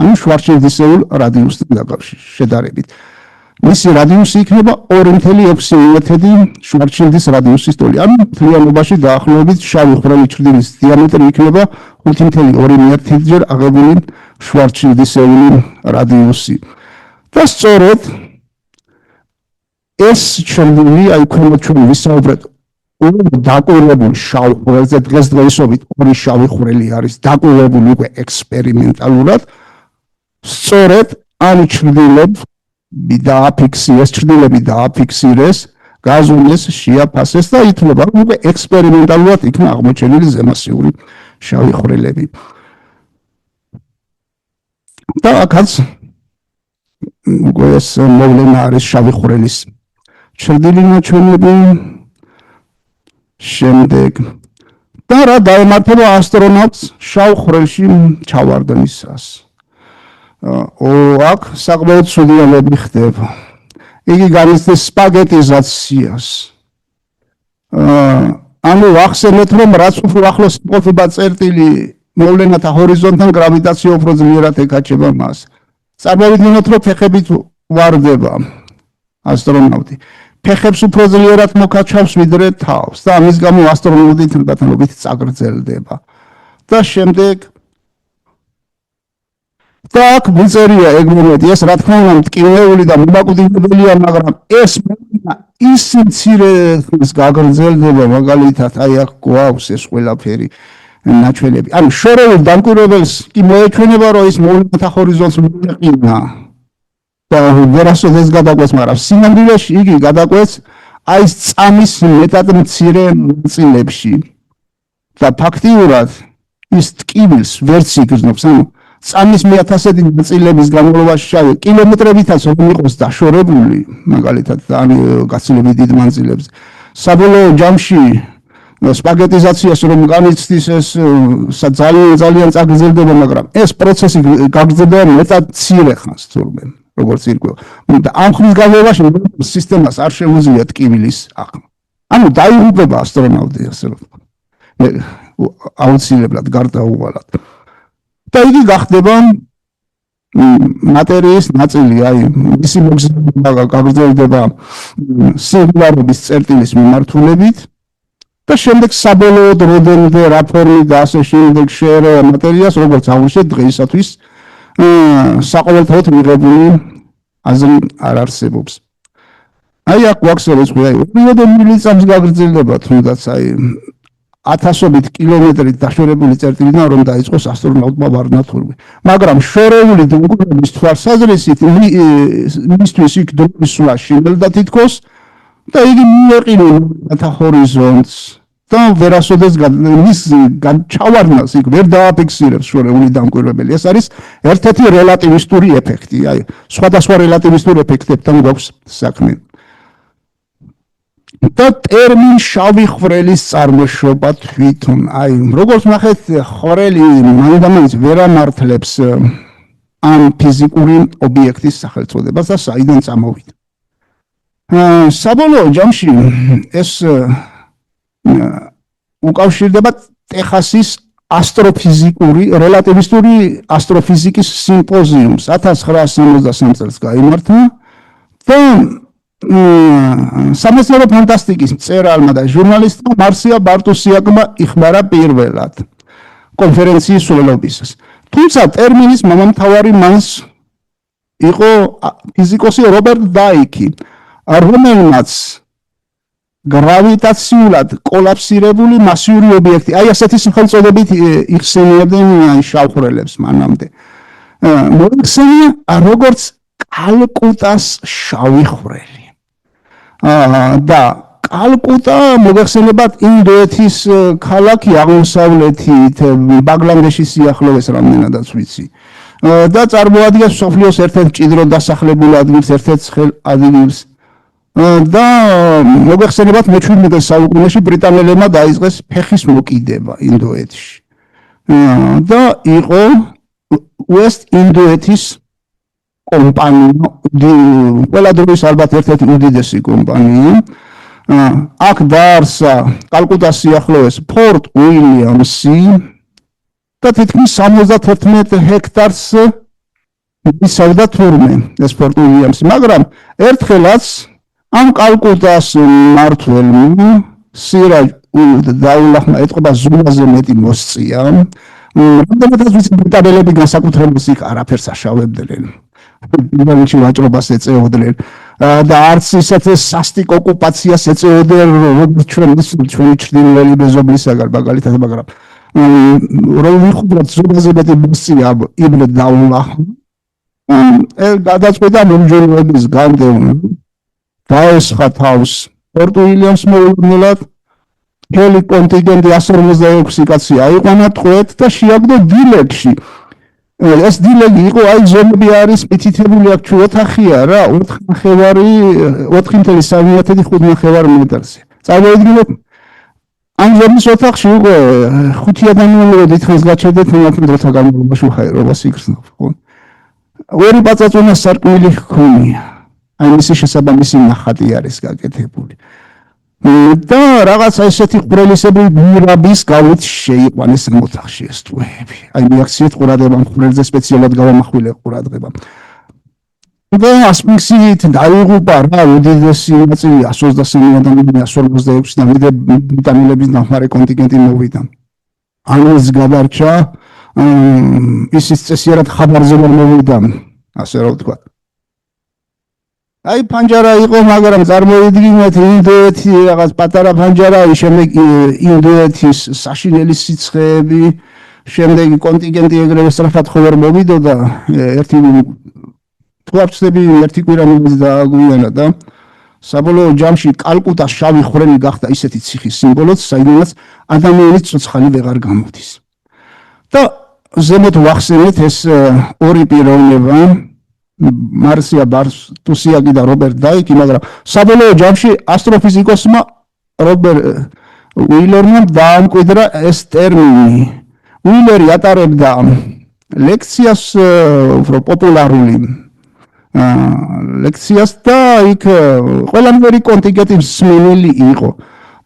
A: ანუ შვარცშილდისეულ რადიუსთან შედარებით. მისი რადიუსი იქნება 2.6 შვარცშილდის რადიუსის ტოლი. ანუ მთლიანობაში დაახლოებით შავი ხვრელი ჩრდილის დიამეტრი იქნება 5.2 ჯერ აღებული შვარცშილდისეული რადიუსი. და სწორედ ეს ჩრდილი, აი ქვემოთ ჩვენ ვისაუბრეთ დაკვირვებული შავ ხვრელზე, დღესდღეობით ორი შავი ხვრელი არის დაკვირვებული უკვე ექსპერიმენტალურად. სწორედ ამ ჩრდილები დააფიქსირეს, გაზონეს, შეაფასეს და ითვლება, რომ უკვე ექსპერიმენტალურად იქნა აღმოჩენილი ზემასიური შავი ხვრელები. და აქაც უკვე ეს მოვლენა არის შავი ხვრელის ჩრდილი ნაჩვენები. შემდეგ და რა დაემართება ასტრონავტს შავ ხვრელში ჩავარდნისას. აქ საკმაოდ ცუდიანები ხდება. იგი განიცდის სპაგეტიზაციას. ანუ ახსენეთ, რომ რაც უფრო ახლოს იმყოფება წერტილი მოვლენათა ჰორიზონტთან, გრავიტაცია უფრო ძლიერად ეკაჭება მას. წარმოვიდგინოთ, რომ ფეხებით ვარდება ასტრონავტი. ფეხებს უფრო ძლიერად მოკაჩავს ვიდრე თავს და ამის გამო ასტრონავტი თანდათანობით წაგრძელდება. და შემდეგ და აქ მიწერია ეგ მომენტი, ეს რა თქმა უნდა მტკივნეული და მომაკვდინებელია, მაგრამ ეს ის მცირე ხნის გაგრძელდება, მაგალითად, აი აქ გვაქვს ეს ყველაფერი ნაჩვენები. ანუ შორეულ დამკვირვებელს კი მოეჩვენება, რომ ის მოვლენათა ჰორიზონტს მიეყინა. და ვერასოდეს გადაკვეთს, მაგრამ სინამდვილეში იგი გადაკვეთს აი ეს წამის მეტად მცირე ნაწილებში. და ფაქტიურად ის ტკივილს ვერც იგრძნობს, ანუ წამის 1000-ი ნაწილების განმავლობაში კილომეტრებითაც რომ იყოს დაშორებული, მაგალითად, ან გაცილებით დიდ მანძილებზე. საბოლოო ჯამში სპაგეტიზაციას რომ განიცდის ეს ძალიან წაგრძელდება, მაგრამ ეს პროცესი გაგრძელდება მეტად მცირე ხანს თურმე. როგორც ირკვევა. და ამ ხნის განმავლობაში სისტემას არ შეუძლია ტკივილის აღქმა. ანუ დაიღუპება ასტრონავტი, ასე რომ აუცილებლად გარდაუვალად. და იგი გახდება მატერიის ნაწილი, აი მისი მოგზაურობა გაგრძელდება სინგულარობის წერტილის მიმართულებით და შემდეგ საბოლოოდ როდენდე რა ფორმით და ასე შემდეგ შეერევა მატერიას, როგორც აღვნიშნეთ, დღეისათვის საყოველთაოდ მიღებული აზრი არ არსებობს. აი აქ გვაქვს რიცხვი, აი 2 წამს გაგრძელდება თუნდაც აი 1000-ობით კილომეტრით დაშორებული წერტილიდან რომ დაიწყოს ასტრონავტმა ვარდნათურმე. მაგრამ შორეული დამკვირვებლების თვალსაზრისით მისთვის იქ დროის სვლა შეიძლება თითქოს და იგი მიეყინა ჰორიზონტს და ვერასოდეს მის ჩავარდნას იქ ვერ დააფიქსირებს შორეული დამკვირვებელი. ეს არის ერთ-ერთი რელატივისტური ეფექტი. აი სხვადასხვა რელატივისტურ ეფექტებთან გვაქვს საქმე. და ტერმინ შავი ხვრელის წარმოშობა თვითონ, აი როგორც ნახეთ, ხვრელი მანდამაინც ვერ ამართლებს ამ ფიზიკური ობიექტის სახელწოდებას და საიდან წამოვიდა. საბოლოო ჯამში ეს უკავშირდება ტეხასის ასტროფიზიკური რელატივისტური ასტროფიზიკის სიმპოზიუმს 1963 წელს გაიმართა და სამეცნიერო ფანტასტიკის მწერალმა და ჟურნალისტმა მარსია ბარტუსიაკმა იხმარა პირველად. კონფერენციის სრულობისას. თუმცა ტერმინის მამამთავარი მას იყო ფიზიკოსი რობერტ დაიკი, რომელმაც გრავიტაციულად კოლაფსირებული მასიური ობიექტი, აი ასეთი სახელწოდებით იხსენიებდნენ შავხვრელებს მანამდე. მოიხსენია როგორც კალკუტას შავი ხვრელი. და კალკუტა მოგეხსენებათ ინდოეთის ქალაქი აღმოსავლეთით ბანგლადეშის სიახლოვეს რამდენადაც ვიცი. და წარმოადგენს მსოფლიოს ერთ-ერთ მჭიდროდ დასახლებულ ადგილს, ერთ-ერთ ცხელ ადგილს. და მოგეხსენებათ მე-17 საუკუნეში ბრიტანელებმა დაიწყეს ფეხის მოკიდება ინდოეთში. და იყო West ინდოეთის კომპანია, ყველა დროის ალბათ ერთ-ერთი უდიდესი კომპანია. აქ დაარსა კალკუტას სიახლოვეს ფორტ უილიამსი და თითქმის 71 ჰექტარს იცავდა თურმე ეს ფორტ უილიამსი, მაგრამ ერთხელაც ამ კალკუტას მმართველმა სირაჯ უდ დაულაჰმა ეტყობა ზუმაზე მეტი მოსწია. რამდენადაც ვიცი ბრიტანელები განსაკუთრებით იქ არაფერს აშავებდნენ. პირველში ვაჭრობას ეწეოდნენ და არც ისეთ სასტიკ ოკუპაციას ეწეოდნენ როგორც ჩვენი ჩრდილოელი მეზობლისაგან მაგალითად, მაგრამ რომ ვიხუბროთ ზუმაზე მეტი მოსწია იბნ დაულაჰმა გადაწყვიტა მომჯერების განდევნა დაესხა თავს ფორტ უილიამს მოულოდნელად მთელი კონტინგენტი 156 კაცი აიყვანა ტყვედ და შეაგდო დილეგში. ეს დილეგი იყო აი ზომები არის მითითებული აქ თუ ოთახია რა 4.3 მეტრზე. წარმოიდგინეთ ამ ზომის ოთახში უკვე 5 ადამიანი დიდხანს გაჩერდეთ თუნდაც დროთა განმავლობაში უხაერობას იგრძნობს, ხო? ორი პაწაწუნა სარკმელი ჰქონია. აი მისი შესაბამისი ნახატი არის გაკეთებული. და რაღაცა ესეთი ხვრელისებრი მირაბის გავით შეიყვანეს ამ ოთახში ეს ტყვეები. აი მიაქციეთ ყურადღება ხვრელზე სპეციალურად გავამახვილე ყურადღება. და ასფინქსით დაიღუპა რა უდიდესი ნაწილი 123 ადამიანი 156 და მიდე ბრიტანელების დამხმარე კონტინგენტი მოვიდა. ამის გადარჩა ისიც წესიერად ხაბარზე ვერ მოვიდა, ასე რომ ვთქვა. აი პანჯარა იყო, მაგრამ წარმოიდგინეთ ინდოეთი რაღაც პატარა პანჯარა, შემდეგ ინდოეთის საშინელი სიცხეები, შემდეგ კონტინგენტი ეგრევე სწრაფად ხო ვერ მოვიდოდა, ერთი თვალწები ერთი კვირა დააგვიანა და საბოლოო ჯამში კალკუტას შავი ხვრელი გახდა ისეთი ციხის სიმბოლოც, საიდანაც ადამიანის ცოცხალი ვეღარ გამოდის. და ზემოთ ვახსენეთ ეს ორი პიროვნება მარსია ბარტუსიაკი და რობერტ დაიკი, მაგრამ საბოლოო ჯამში ასტროფიზიკოსმა რობერტ უილერმა დაამკვიდრა ეს ტერმინი. უილერი ატარებდა ლექციას უფრო პოპულარული ლექციას და იქ ყველანაირი კონტინგენტი მსმენელი იყო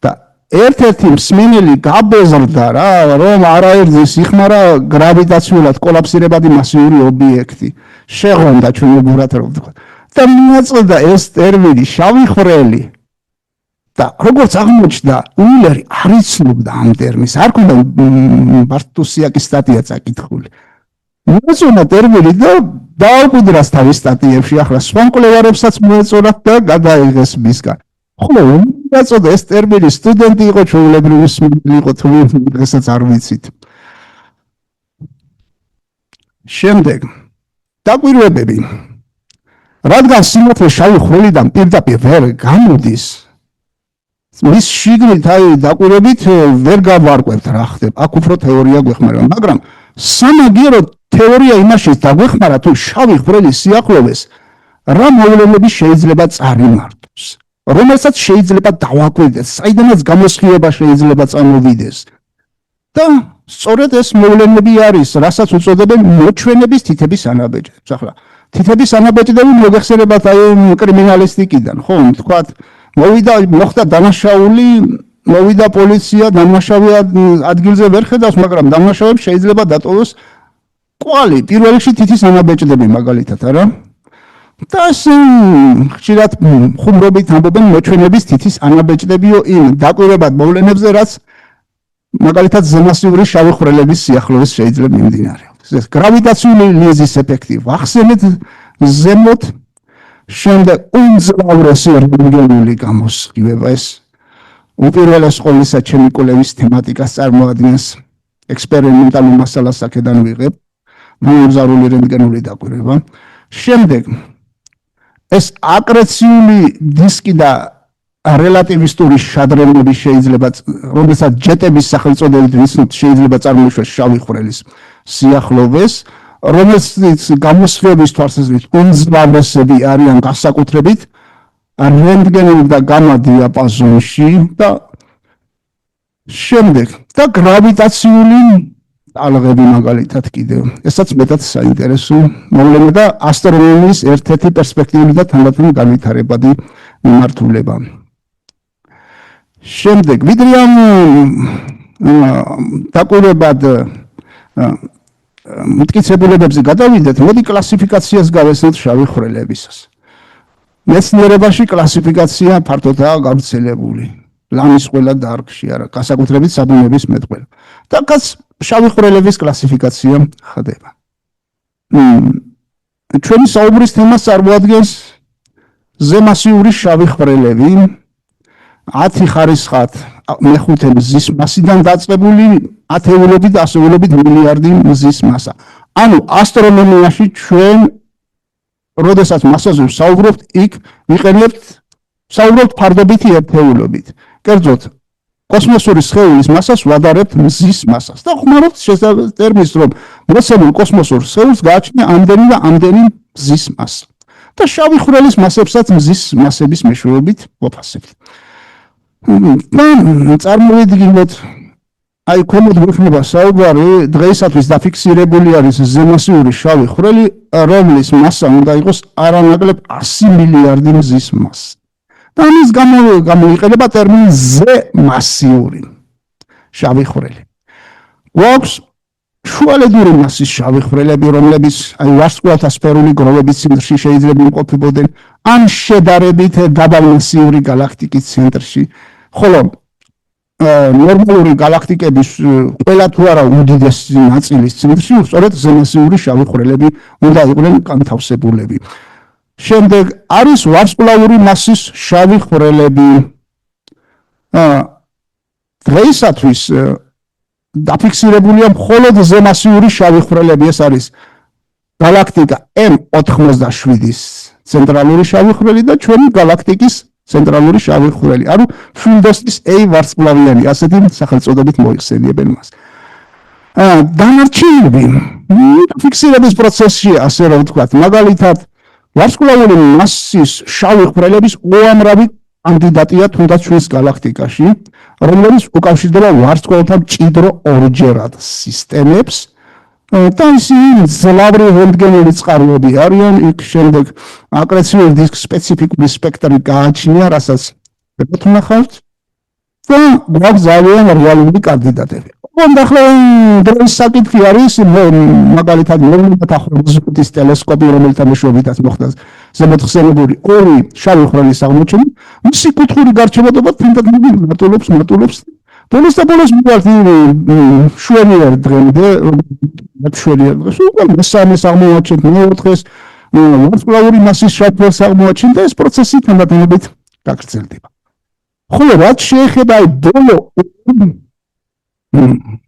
A: და ერთ-ერთი მსმენელი გაბეზრდა რა, რომ არაერთის იხმარა გრავიტაციულად კოლაფსირებადი მასიური ობიექტი. შეღონდა ჩვენებურად რომ ვთქვა. და მიაწოდა ეს ტერმინი შავი ხვრელი. და როგორც აღმოჩნდა, უილერი არ იცნობდა ამ ტერმინს, არ ქონდა ბარტუსიაკის სტატია წაკითხული. მოეწონა ტერმინი და დააკვირდას თავის სტატიებში, ახლა სხვა მკვლევარებსაც მოეწონათ და გადაიღეს მისგან. ხოლო მიაწოდა ეს ტერმინი სტუდენტი იყო, ჩვეულებრივი მსმენელი იყო, თუ დღესაც არ ვიცით. შემდეგ დაკვირვებები. რადგან სიმართლე შავი ხვრელიდან პირდაპირ ვერ გამოდის, მის შიგნით აი დაკვირვებით ვერ გავარკვევთ რა ხდება. აქ უფრო თეორია გვეხმარება, მაგრამ სამაგიერო თეორია იმაშიც დაგვეხმარა, თუ შავი ხვრელის სიახლოვეს რა მოვლენები შეიძლება წარიმართოს, რომელსაც შეიძლება დავაკვირდეთ, საიდანაც გამოსხივება შეიძლება წამოვიდეს. და სწორედ ეს მოვლენები არის, რასაც უწოდებენ მოჩვენების თითების ანაბეჭდებს. ახლა თითების ანაბეჭდები მოგეხსენებათ აი კრიმინალისტიკიდან, ხო, თქვათ, მოხდა დანაშაული, მოვიდა პოლიცია, დამნაშავე ადგილზე ვერ ხედავს, მაგრამ დამნაშავეებს შეიძლება დატოვოს კვალი, პირველ რიგში თითის ანაბეჭდები მაგალითად, არა? და ეს ხშირად ხუმრობით ამბობენ მოჩვენების თითის ანაბეჭდებიო იმ დაკვირვებად მოვლენებზე, რაც მაგალითად ზემასიური შავი ხვრელების სიახლოვეს შეიძლება მიმდინარეობდეს. ეს გრავიტაციული ლინზის ეფექტი ვახსენეთ ზემოთ, შემდეგ უმძლავრესი რენტგენული გამოსხივება ეს უპირველეს ყოვლისა ჩემი კვლევის თემატიკას წარმოადგენს ექსპერიმენტალურ მასალას აქედან ვიღებ მომზარული რენტგენული დაკვირვება. შემდეგ ეს აკრეციული დისკი და რელატივისტური შადრევნები შეიძლება, რომელსაც ჯეტების სახელწოდებით ვიცნობთ, შეიძლება წარმოიშვას შავი ხვრელის სიახლოვეს, რომელსაც გამოსხივების თვალსაზრისით უმძლავრესები არიან განსაკუთრებით რენტგენულ და გამა დიაპაზონში და შემდეგ და გრავიტაციული ალღები მაგალითად კიდევ. ესაც მეტად საინტერესო მოვლენა და ასტრონომიის ერთ-ერთი პერსპექტიული და თანდათან განვითარებადი მიმართულება. შემდეგ ვიდრე ამ დაკვირვებად მტკიცებულებებზე გადავიდეთ, მოდი კლასიფიკაციას გავესწროთ შავი ხვრელებისას. მეცნიერებაში კლასიფიკაცია ფართოდაა გავრცელებული. ლამის ყველა დარგში არა, განსაკუთრებით საბუნების მეტყველა. და კაც შავი ხვრელების კლასიფიკაცია ხდება. ჩვენი საუბრის თემას წარმოადგენს ზემასიური შავი ხვრელები, 10 ხარისხად მეხუთე მზის მასიდან დაწყებული ათეულობით, ასეულობით მილიარდი მზის მასა. ანუ ასტრონომიაში ჩვენ როდესაც მასაზე ვსაუბრობთ, იქ ვსაუბრობთ ფარდობითი ერთეულობით. კერძოდ, კოსმოსური სხეულის მასას ვადარებთ მზის მასას და ხმარობთ ტერმინს, რომ მოცემულ კოსმოსურ სხეულს გააჩნია ამდენი და ამდენი მზის მასა. და შავი ხვრელის მასებსაც მზის მასების მეშვეობით ვაფასებთ. წარმოვიდგინოთ, აი ქვემოთ გვექნება საუბარი, დღეისათვის დაფიქსირებული არის ზემასიური შავი ხვრელი, რომლის მასა უნდა იყოს არანაკლებ 100 მილიარდი მზის მასა. და ამის გამოიყენება ტერმინი ზემასიური შავი ხვრელი. გვაქვს შუალედური მასის შავი ხვრელები, რომლებიც აი ვარსკვლავთა სფერული გროვების ცენტრში შეიძლება იმყოფებოდნენ, ან შედარებით დაბალმასიური გალაქტიკის ცენტრში, ხოლო ნორმალური გალაქტიკების ყველა თუ არა უდიდესი ნაწილის ცენტრში სწორედ ზემასიური შავი ხვრელები უნდა იყვნენ განთავსებულები. შემდეგ არის ვარსკვლავური მასის შავი ხვრელები. დღეისათვის დაფიქსირებულია მხოლოდ ზემასიური შავი ხვრელები, ეს არის გალაქტიკა M87-ის ცენტრალური შავი ხვრელი და ჩვენი გალაქტიკის ცენტრალური შავი ხვრელი, ანუ შვილდოსნის A ვარსკვლავიანი, ასეთი სახელწოდებით მოიხსენიებენ მას. დანარჩენები ფიქსირების პროცესში, ასე რომ ვთქვათ, მაგალითად ვარსკვლავური მასის შავი ხვრელების უამრავი კანდიდატია თუნდაც ჩვენს გალაქტიკაში, რომლებიც უკავშირდება ვარსკვლავთა მჭიდრო ორჯერად სისტემებს და ისინი მძლავრი რენტგენული წყაროები არიან, იქ შემდეგ აკრეციული დისკ სპეციფიკური სპექტრი გააჩნია, რასაც ვნახავთ და გვაქვს ძალიან რეალური კანდიდატები. ახლა დროის საკითხი არის მაგალითად მოვლენათა ხრობზუკის ტელესკოპი, რომელთა მეშვეობითაც მოხდა ზემოთხსენებული ორი შავი ხვრელის აღმოჩენა, მისი კუთხური გარჩევადობა თუნდაც მარტულობს ბოლოს და ბოლოს მივართ შვერიერ დღემდე, უკვე მესამეს აღმოაჩენთ, მეოთხეს ვარსკვლავური მასის შავ ხვრელს აღმოაჩენთ და ეს პროცესი თანდათანობით გაგრძელდება. ხოლო რაც შეეხება ბოლო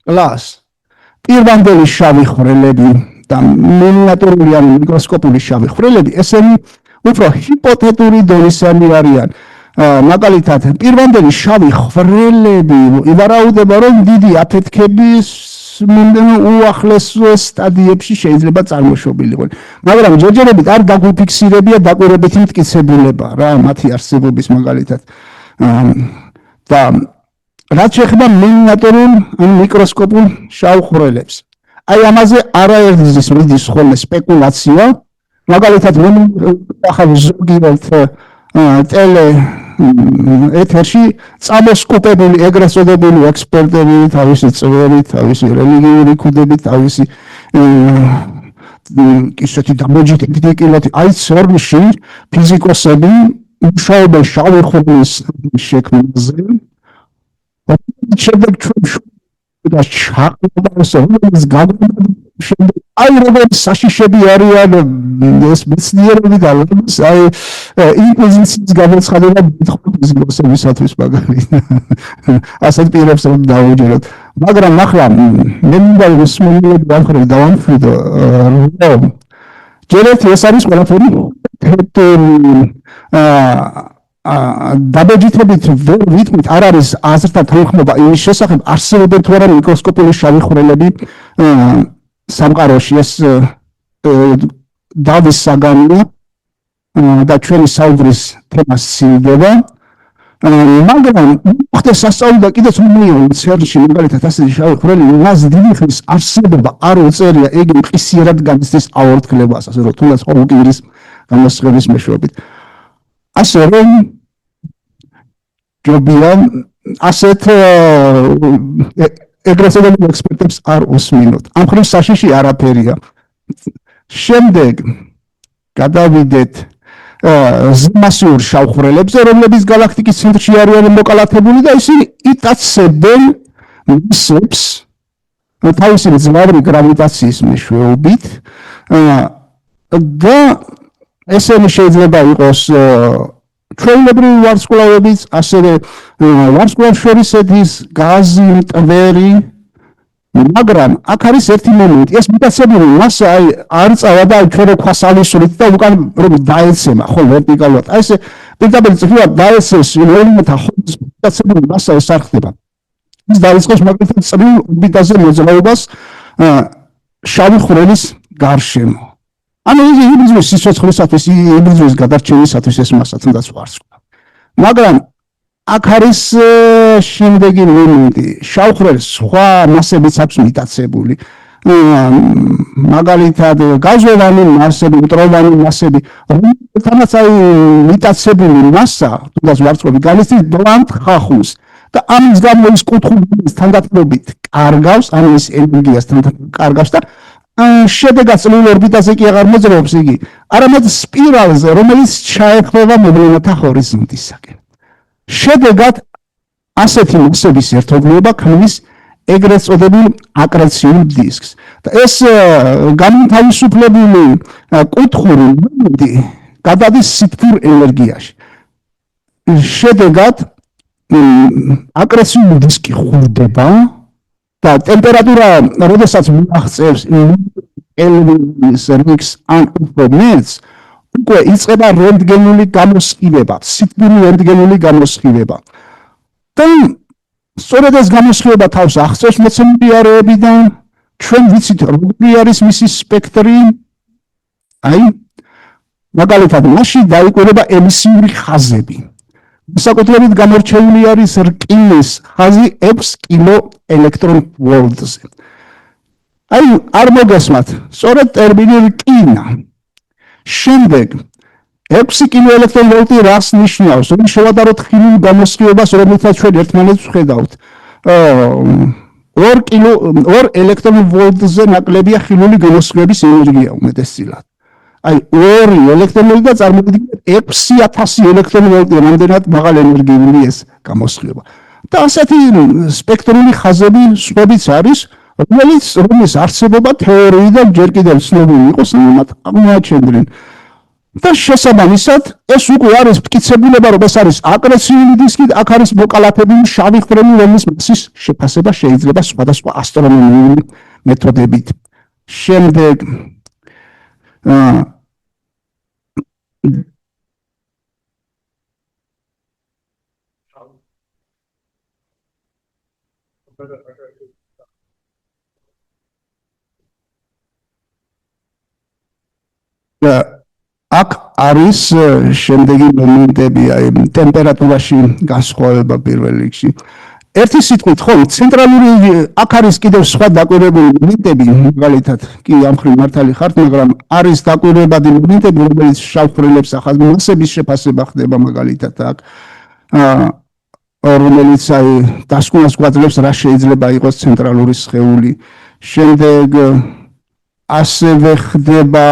A: კლას პირვანდელი შავი ხვრელები და მინიატურული ან მიკროსკოპული შავი ხვრელები, ესენი უფრო ჰიპოთეტური დონისანი არიან. მაგალითად, პირვანდელი შავი ხვრელები ივარაუდება, რომ დიდი აფეთქების უახლეს სტადიებში შეიძლება წარმოშობილიყონ, მაგრამ ჯერჯერობით არ დაგვიფიქსირებია დაკვირვებითი მტკიცებულება რა მათი არსებობის მაგალითად და რაც შეეხება მინიატურულ ან მიკროსკოპულ შავ ხვრელებს. აი ამაზე არაერთგზის მიდის ხოლმე სპეკულაცია, მაგალითად ახალ ზოგიერთ ტელე ეთერში წამოსკუპებული ეგრეთ წოდებული ექსპერტები, თავისი წვერით, თავისი რელიგიური ქუდებით, თავისი ისეთი დამოჯითებით იკილოთ, აი CERN-ში ფიზიკოსები მუშაობენ შავი ხვრელის შექმნაზე. შემდეგ და ჩაყოლდასო ის გაგონდა აი როგორც საშიშები არიან ეს მეცნიერები და აი ინკვიზიციის გამოცხადება ბიტხოინის მოსებისათვის მაგალითად ასეთ პირებს რომ დაუჯეროთ მაგრამ ახლა მე მინდა რომ სმოლები დახრე დავამშვიდო რომ ჯერეთ ეს არის ყველაფერი დაბეჭდებით ვერ ვიტყვით არ არის აზრთა თანხმობა იმის შესახებ არსებობენ თუ არა მიკროსკოპული შავი ხვრელები სამყაროში ეს დავის საგანია და ჩვენი საუბრის თემა სცილდება მაგრამ ხდეს სასწაული და კიდეც უმეორე ცერში მაგალითად ასეთი შავი ხვრელი მას დიდი ხნის არსებობა არ უწერია ეგ მყისიერად განიცდის აორთქლებას ასე რომ თუნდაც ყოველგვრის გამოსხების მეშვეობით ასე რომ ჯობია ასეთ ეგრესებულ ექსპერტებს არ უსმინოთ. ამ ხრივ საშიში არაფერია. შემდეგ გადავიდეთ მასიურ შავხვრელებზე, რომლებიც გალაქტიკის ცენტრში არიან მოკალათებული და ისინი იტაცებენ მასებს თავისი მძლავრი გრავიტაციის მეშვეობით და ესენი შეიძლება იყოს ჩვეულებრივი ვარსკვლავებიც, ასევე ვარსკვლავშორისეთის გაზი, მტვერი, მაგრამ აქ არის ერთი მომენტი, ეს მიტაცებული მასა არ წავა და ჩვენ რო ქვას ავისურვით და უკან რომ დაეცემა, ხო, ვერტიკალურად. აი ესე პირდაპირ წრფულად დაეცეს რომელთა ხობის მიტაცებული მასა ეს არ ხდება. ის დაიწყოს მაგალითად წრიულ ორბიტაზე მოძრაობას შავი ხვრელის გარშემო. ანუ იბრძვის სიცოცხლისათვის, იბრძვის გადარჩენისათვის ეს მასა თუნდაც ვარსკვლავი. მაგრამ აქ არის შემდეგი მომენტი. შავხვრელს სხვა მასებიც აქვს მიტაცებული. მაგალითად გაზოვანი მასები, მტროვანი მასები, რომელთანაც აი მიტაცებული მასა, თუნდაც ვარსკვლავი განიცდის ბლანტ ხახუნს და ამის გამო ის კუთხულის თანდათანობით კარგავს, ანუ ის ენერგიას კარგავს და შედეგად წრიულ ორბიტაზე კი აღარ მოძრაობს იგი, არამედ სპირალზე, რომელიც ჩაეხვევა მოვლენათა ჰორიზონტისაკენ. შედეგად ასეთი მასების ერთობლიობა ქმნის ეგრეთ წოდებულ აკრეციულ დისკს. და ეს განთავისუფლებული კუთხური მომენტი გადადის სითბურ ენერგიაში. შედეგად აკრეციული დისკი ხურდება და ტემპერატურა, როდესაც მიაღწევს კელვინის რიგს ან უფრო მეტს, უკვე იწყება რენტგენული გამოსხივება, სითბური რენტგენული გამოსხივება. და სწორედ ეს გამოსხივება თავს აღწევს მეცნიერებიდან, ჩვენ ვიცით როგორი არის მისი სპექტრი, აი მაგალითად მასში დაიკვირდება ემისიური ხაზები. საკუთრებით გამორჩეული არის რკინის ხაზი 6 კილო ელექტრონ ვოლტზე. აი არ მოგესმათ, სწორედ ტერმინი რკინა. შემდეგ 6 კილო ელექტრონ ვოლტი რას ნიშნავს? რომ შევადაროთ ხილულ გამოსხივებას, რომელსაც ჩვენ ერთმანეთს ვხედავთ. 2 ელექტრონ ვოლტზე ნაკლებია ხილული გამოსხივების ენერგია უმეტესწილად. აი 2 ელექტრონვოლტი და წარმოვიდგინეთ 6000 ელექტრონვოლტი რამდენად მაღალი ენერგიული ეს გამოსხივება. და ასეთი სპექტრული ხაზები სხვებიც არის, რომლის არსებობა თეორიიდან ჯერ კიდევ ცნობილი იყო, სანამ აღმოაჩენდნენ. და შესაბამისად ეს უკვე არის მტკიცებულება, რომ ეს არის აკრეციული დისკი, აქ არის მოკალათებული შავი ხვრელი, რომლის მასის შეფასება შეიძლება სხვადასხვა ასტრონომიული მეთოდებით. შემდეგ აქ არის შემდეგი მომენტები, აი ტემპერატურაში განსხვავება პირველ რიგში. ერთი სიტყვით ხო, ცენტრალური აქ არის კიდევ სხვა დაკვირვებული მომენტები, მაგალითად, კი ამ ხრივ მართალი ხართ, მაგრამ არის დაკვირვებადი მომენტები, რომელიც შავხვრელებს ახალ მასების შეფასება ხდება მაგალითად აქ. რომელიც აი დასკვნას გვაძლევს რა შეიძლება იყოს ცენტრალური სხეული. შემდეგ ასევე ხდება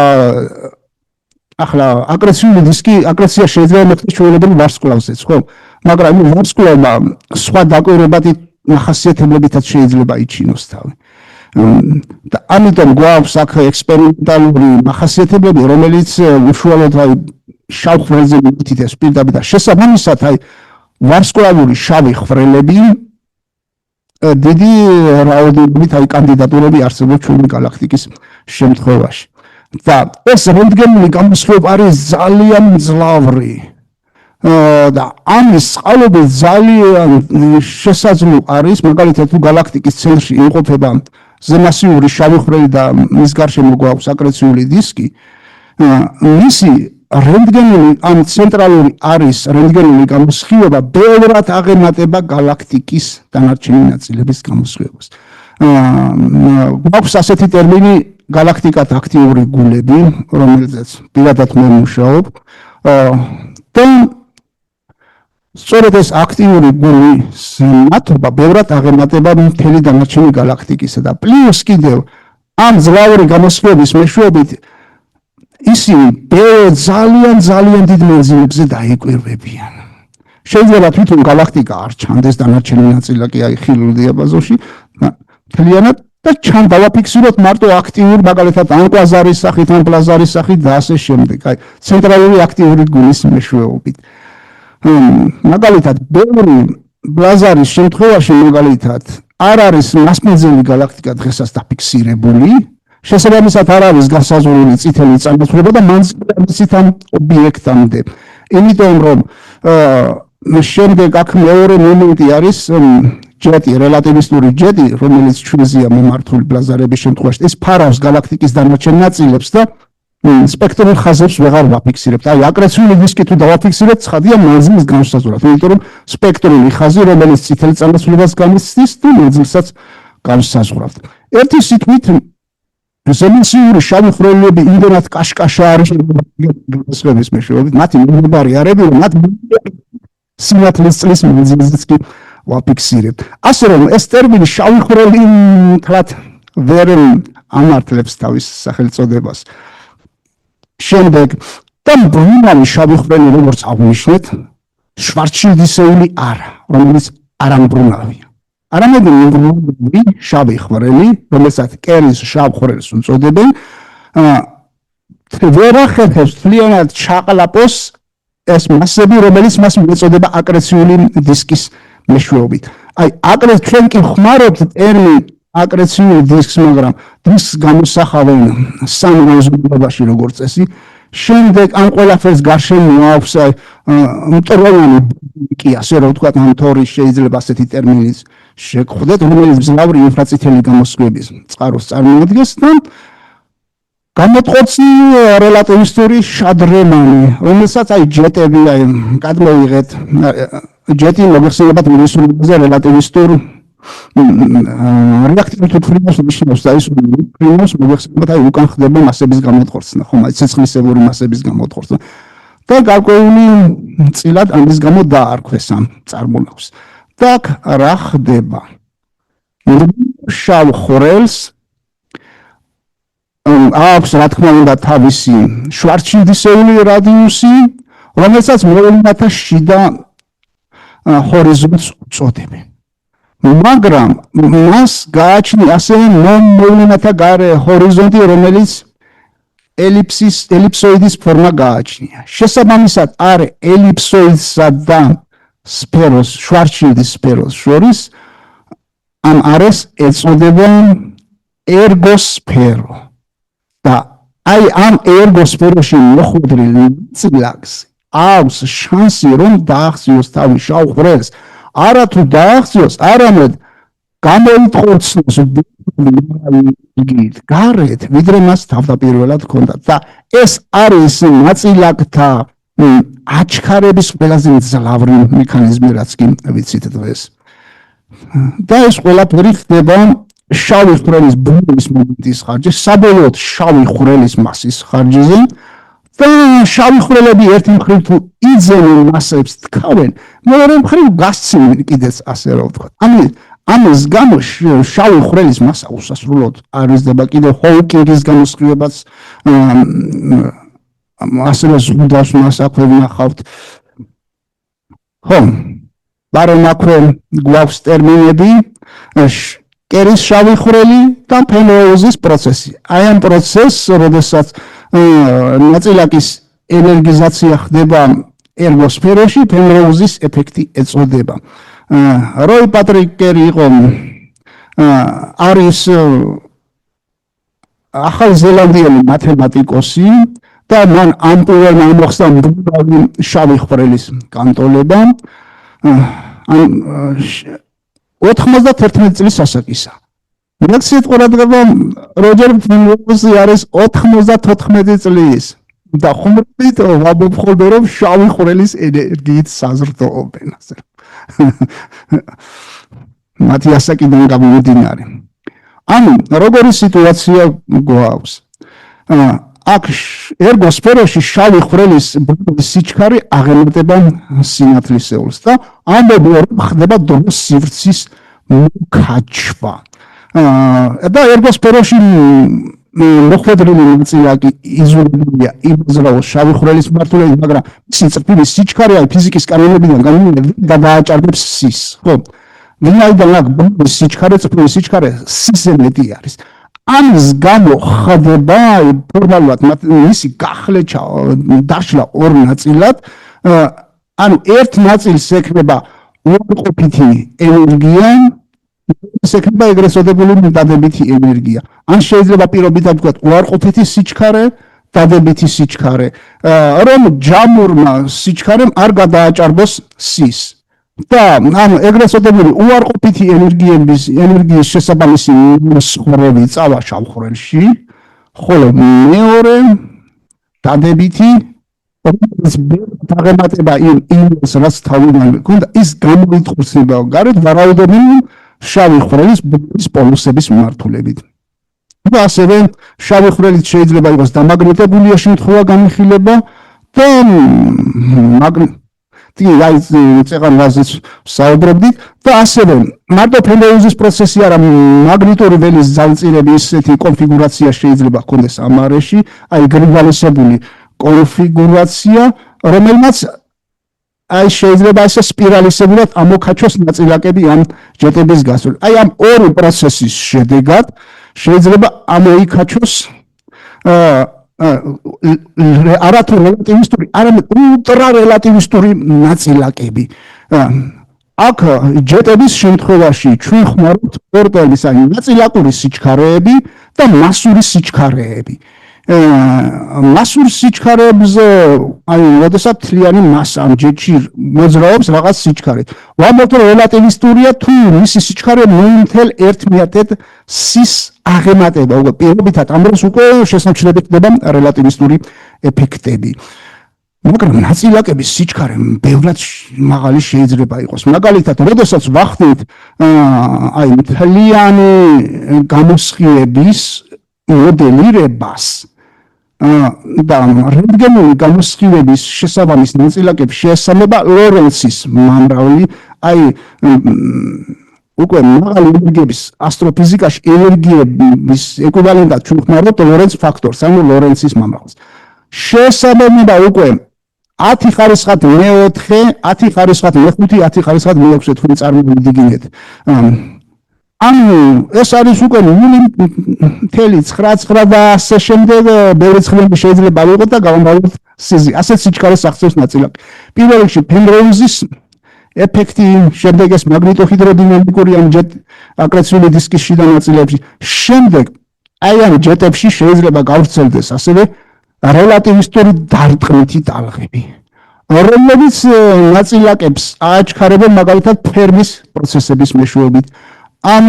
A: ახლა აკრეციული დისკი, აკრეცია შეიძლება მოხდეს ჩვეულებრივ ვარსკვლავზეც, ხო? მაგრამ ვარსკვლავმა სხვა დაკვირვებადი მახასიათებლებითაც შეიძლება იჩინოს თავი. და ამიტომ გვაქვს აქ ექსპერიმენტალური მახასიათებლები, რომელიც უშუალოდ შავ ხვრელზე მითითებს პირდაპირ და შესაბამისად ვარსკვლავური შავი ხვრელები დიდი რაოდენობით კანდიდატურები არსებობს ჩვენი galaktikis შემთხვევაში. და ეს რენტგენული გამოსხივება არის ძალიან მძლავრი. და ამის წყალობით ძალიან შესაძლო არის, მაგალითად თუ galaktikis ცენტრში იმყოფება ზემასიური შავი ხვრელი და მის გარშემო გვაქვს აკრეციული დისკი, მისი რენტგენული ამ ცენტრალური არის რენტგენული გამოსხივება ბევრად აღემატება galaktikis დანარჩენი ნაწილების გამოსხივებას. გვაქვს ასეთი ტერმინი galaktikat აქტიური გულები, რომელზეც პირადად მე მუშაობ. და სწორედ ეს აქტიური გულის მართობა ბევრად აღემატება მთელი დანარჩენი galaktikისა და პლუს კიდევ ამ ძლავრი გამოსხივების მეშვეობით ისინი ძალიან დიდ მენზილებზე დაიკვირვებიან. შეიძლება თვითონ galaktika არ ჩანდეს დანარჩენი ნაწილი კი ხილულ დიაპაზონში მთლიანად და ჩან დავაფიქსიროთ მარტო აქტიური მაგალითად ან კვაზარის სახით ან პლაზმარის სახით და ასე შემდეგ. ცენტრალური აქტიური გულის მეშვეობით. მაგალითად ბევრი პლაზმარის შემთხვევაში მაგალითად არ არის მასპინძელი galaktika დღესაც დაფიქსირებული. შესაბამისად არ არის განსაზღვრული წითელი წარმოსვლება და მანძილებით ამ ობიექტამდე. იმიტომ რომ შემდეგ აქ მეორე მომენტი არის ჯეტი, რელატივისტური ჯეტი, რომელიც ჩვენზეა მიმართული პლაზმარების შემთხვევაში, ეს ფარავს galaktikis დანარჩენ ნაწილებს და სპექტრულ ხაზებს ვეღარ ვაფიქსირებთ. აკრეციული დისკი თუ დავაფიქსირებთ, ცხადია მანძილის განსაზღვრად, იმიტომ რომ სპექტრული ხაზი, რომელიც წითელი წარმოსვლებას გამოსცდის და მანძილსაც განსაზღვრავთ. ერთი სიტყვით ზემასიური შავი ხვრელები იმდენად კაშკაშა არის გასხების მეშვეობით, მათი მიმდებარი არები, რომ მათ სინათლის წლის მანძილზეც კი ვაფიქსირებთ. ასე რომ ეს ტერმინი შავი ხვრელი თლად ვერ ამართლებს თავის სახელწოდებას. შემდეგ და მბრუნავი შავი ხვრელი როგორც აღვნიშნეთ, შვარცშილდისეული არა, რომელიც არ ამბრუნავია. არამედ მბრუნავი შავი ხვრელი, რომელსაც კერის შავ ხვრელს უწოდებენ, ვერ ახერხებს მთლიანად ჩაყლაპოს ეს მასები, რომელიც მას მიეწოდება აკრეციული დისკის მეშვეობით. ჩვენ კი ხმარობთ ტერმინ აკრეციული დისკს, მაგრამ დისკს გამოსახავენ სამ განზომილებაში როგორც წესი. შემდეგ ამ ყველაფერს გარშემო აქვს მტროვანი კი ასე რომ ვთქვათ, ამ თორის შეიძლება ასეთი ტერმინიც შეგხვდეთ, რომელიც მძლავრი ინფრაწითელი გამოსხივების წყაროს წარმოადგენს და გამოტყოცი რელატივისტური შადრემანი, რომელსაც ჯეტები გადმოიღეთ. ჯეტი მოგეხსენებათ მისულზე რელატივისტურ რეაქტიულ თვითმფრინავს ნიშნავს და ის თვითმფრინავს მოგეხსენებათ უკან ხდება მასების გამოტყორცნა, ხომ ცეცხლისებური მასების გამოტყორცნა და გარკვეული წილად ამის გამო დაარქვეს ამ წარმონაქვს. და რა ხდება? შავ ხვრელს აქვს რა თქმა უნდა თავისი შვარცშილდისეული რადიუსი, რომელსაც მოვლენათა შიდა ჰორიზონტს უწოდებენ. მაგრამ მას გააჩნია ასევე მოვლენათა გარე ჰორიზონტი, რომელიც ელიფსოიდის ფორმა გააჩნია. შესაბამისად არის ელიფსოიდსა და სფეროს, შვარცშილდის სფეროს შორის ამ არეს ეწოდება ერგოსფერო. და ამ ერგოსფეროში მოხვედრილ ნაწილაკს აქვს შანსი რომ დაახციოს თავი შავ ხვრელს. არა თუ დაახციოს, არამედ გამოიტყორცნოს გარეთ, ვიდრე მას თავდაპირველად ჰქონდა. და ეს არის ნაწილაკთა აჩქარების ყველაზე მძლავრი მექანიზმი, რაც კი ვიცით დღეს. და ეს ყველაფერი ხდება შავი ხვრელის ბრუნვის მომენტის ხარჯზე, საბოლოოდ შავი ხვრელის მასის ხარჯზე და შავი ხვრელები ერთი მხრივ თუ იძენენ მასებს თქავენ, მეორე მხრივ გასცემენ კიდეც ასე რომ ვთქვათ. ამის გამო შავი ხვრელის მასა უსასრულოდ არიზდება კიდევ ჰოუკინგის გამოსხივებას ასევე ზღუდავს მას აქვე ვნახავთ. ხო, ბარემ აქვე გვაქვს ტერმინები კერის შავი ხვრელი და ფენროუზის პროცესი. აი ამ პროცესს, როდესაც ნაწილაკის ენერგიზაცია ხდება ერგოსფეროში, ფენროუზის ეფექტი ეწოდება. როი პატრიკ კერი იყო არის ახალზელანდიელი მათემატიკოსი და მან ამპულმა მოხსნა მდიდარი შავი ხვრელის განტოლება 91 წლის ასაკისა. მეცეთ ყურადღება როჯერ ფენროუზი არის 94 წლის და ხუმრობით ვაბობ ხოლმე რომ შავი ხვრელის ენერგიით საზრდოობენ. მათი ასაკიდან გამომდინარე. ანუ როგორი სიტუაცია გვაქვს? აქ ერგოსფეროში შავი ხვრელის სიჩქარე აღემატება სინათლისეულს და ამბობ რომ ხდება დონის სივრცის მოკაჩვა. და ერგოსფეროში მოხვედრილი ნაწილაკი იზოლირებულია იმაზრაოს შავი ხვრელის მმართველობით, მაგრამ მისი წრფილი სიჩქარე ფიზიკის კანონებიდან გადააჭარბებს სის. ხო? ვინაიდან აქ სიჩქარე, წრფილი სიჩქარე სისზე მეტი არის. ამის გამო ხდება ფორმალურად მისი გახლეჩა დაშლა ორ ნაწილად. ანუ ერთ ნაწილს ექნება უარყოფითი ენერგია, ექნება ეგრეთ წოდებული დადებითი ენერგია. ან შეიძლება პირობითად ვთქვათ უარყოფითი სიჩქარე, დადებითი სიჩქარე, რომ ჯამურმა სიჩქარემ არ გადააჭარბოს სის. და ანუ ეგრეთ წოდებული უარყოფითი ენერგიის შესაბამისი მსხვერპლი წავა შავ ხვრელში, ხოლო მეორე დადებითი აღემატება იმას, რაც თავიდან გქონდა, ის გამოიწვება გარეთ ვარაუდობენ შავი ხვრელის პოლუსების მიმართულებით. და ასევე შავი ხვრელით შეიძლება იყოს დამაგნიტებულია შემთხვევა განხილება და წეღან რაზეც საუბრობდით და ასევე მარტო ფენროუზის პროცესი არა, მაგნიტური ველის ძალწირები ისეთი კონფიგურაცია შეიძლება ჰქონდეს ამ არეში, აი გრიბალისებული კონფიგურაცია, რომელმაც აი შეიძლება ასე სპირალისებურად ამოქაჩოს ნაწილაკები ამ ჯეტების გასული. აი ამ ორი პროცესის შედეგად შეიძლება ამოიქაჩოს არათუ რელატივისტური, არამედ ულტრარელატივისტური ნაწილაკები. აქ ჯეტების შემთხვევაში ჩვენ ხმარობთ ორ ტიპის, აი ნაწილაკური სიჩქარეები და მასური სიჩქარეები. მასურ სიჩქარეებზე, აი, როდესაც თლიანი მასა ამ ჯეტში მოძრაობს რაღაც სიჩქარით. ვამბობთ, რომ რელატივისტურია თუ მისი სიჩქარე 0.1 სის აღემატება. უკვე პირობითად ამ დროს უკვე შესამჩნევი ხდება რელატივისტური ეფექტები. მაგრამ ნაწილაკების სიჩქარე ბევრად მაღალი შეიძლება იყოს. მაგალითად, როდესაც ვახდით აი თლიანი გამოსხივების მოდელირებას და რენტგენული გამოსხივების შესაბამის ნაწილაკებს შეესაბამება ლორენცის მომრავლი, აი უკვე მაღალი ენერგიების ასტროფიზიკაში ენერგიების ეკვივალენტად ჩვენ ვხმარობთ ლორენც ფაქტორს, ანუ ლორენცის მომრავლს. შეესაბამება უკვე 10 ხარისხად მე-4, 10 ხარისხად მე-5, 10 ხარისხად მე-6 თქვენ წარმოვიდგინეთ. ანუ ეს არის უკვე 0.9 და ასე შემდეგ ბევრი ცხრილი შეიძლება ავიღოთ და გავამბობთ სიზი. ასეთ სიჩქარეს აღწევს ნაწილაკი. პირველ რიგში ფენროუზის ეფექტი, შემდეგ ეს მაგნიტოჰიდროდინამიკური ამ ჯეტ აკრეციული დისკის შიდა ნაწილებში. შემდეგ აი ამ ჯეტებში შეიძლება გავრცელდეს ასევე რელატივისტური დარტყმითი ტალღები, რომლებიც ნაწილაკებს ააჩქარებენ მაგალითად ფერმის პროცესების მეშვეობით. ამ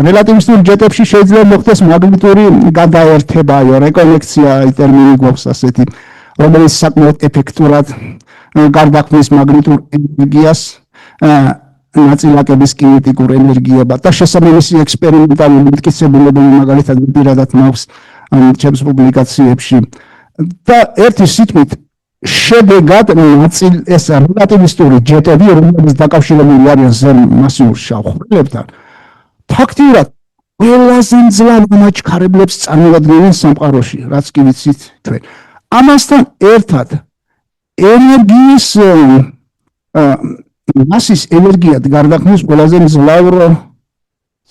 A: რელატივისტურ ჯეტებში შეიძლება მოხდეს მაგნიტური გადაერთება, რეკონექცია ტერმინი გვაქვს ასეთი, რომელიც საკმაოდ ეფექტურად გარდაქმნის მაგნიტურ ენერგიას, ნაწილაკების კინეტიკურ ენერგიებად და შესაბამისი ექსპერიმენტალური მტკიცებულებები მაგალითად პირადად მაქვს ჩემს პუბლიკაციებში. და ერთი სიტყვით შედეგად ეს რელატივისტური ჯეტები, რომლებიც დაკავშირებული არიან ზემმასიურ შავ ხვრელებთან, ფაქტიურად ყველაზე მძლავრ მაჩქარებლებს წარმოადგენენ სამყაროში, რაც კი ვიცით ჩვენ. ამასთან ერთად ენერგიის მასის ენერგიად გარდაქმნის ყველაზე მძლავრ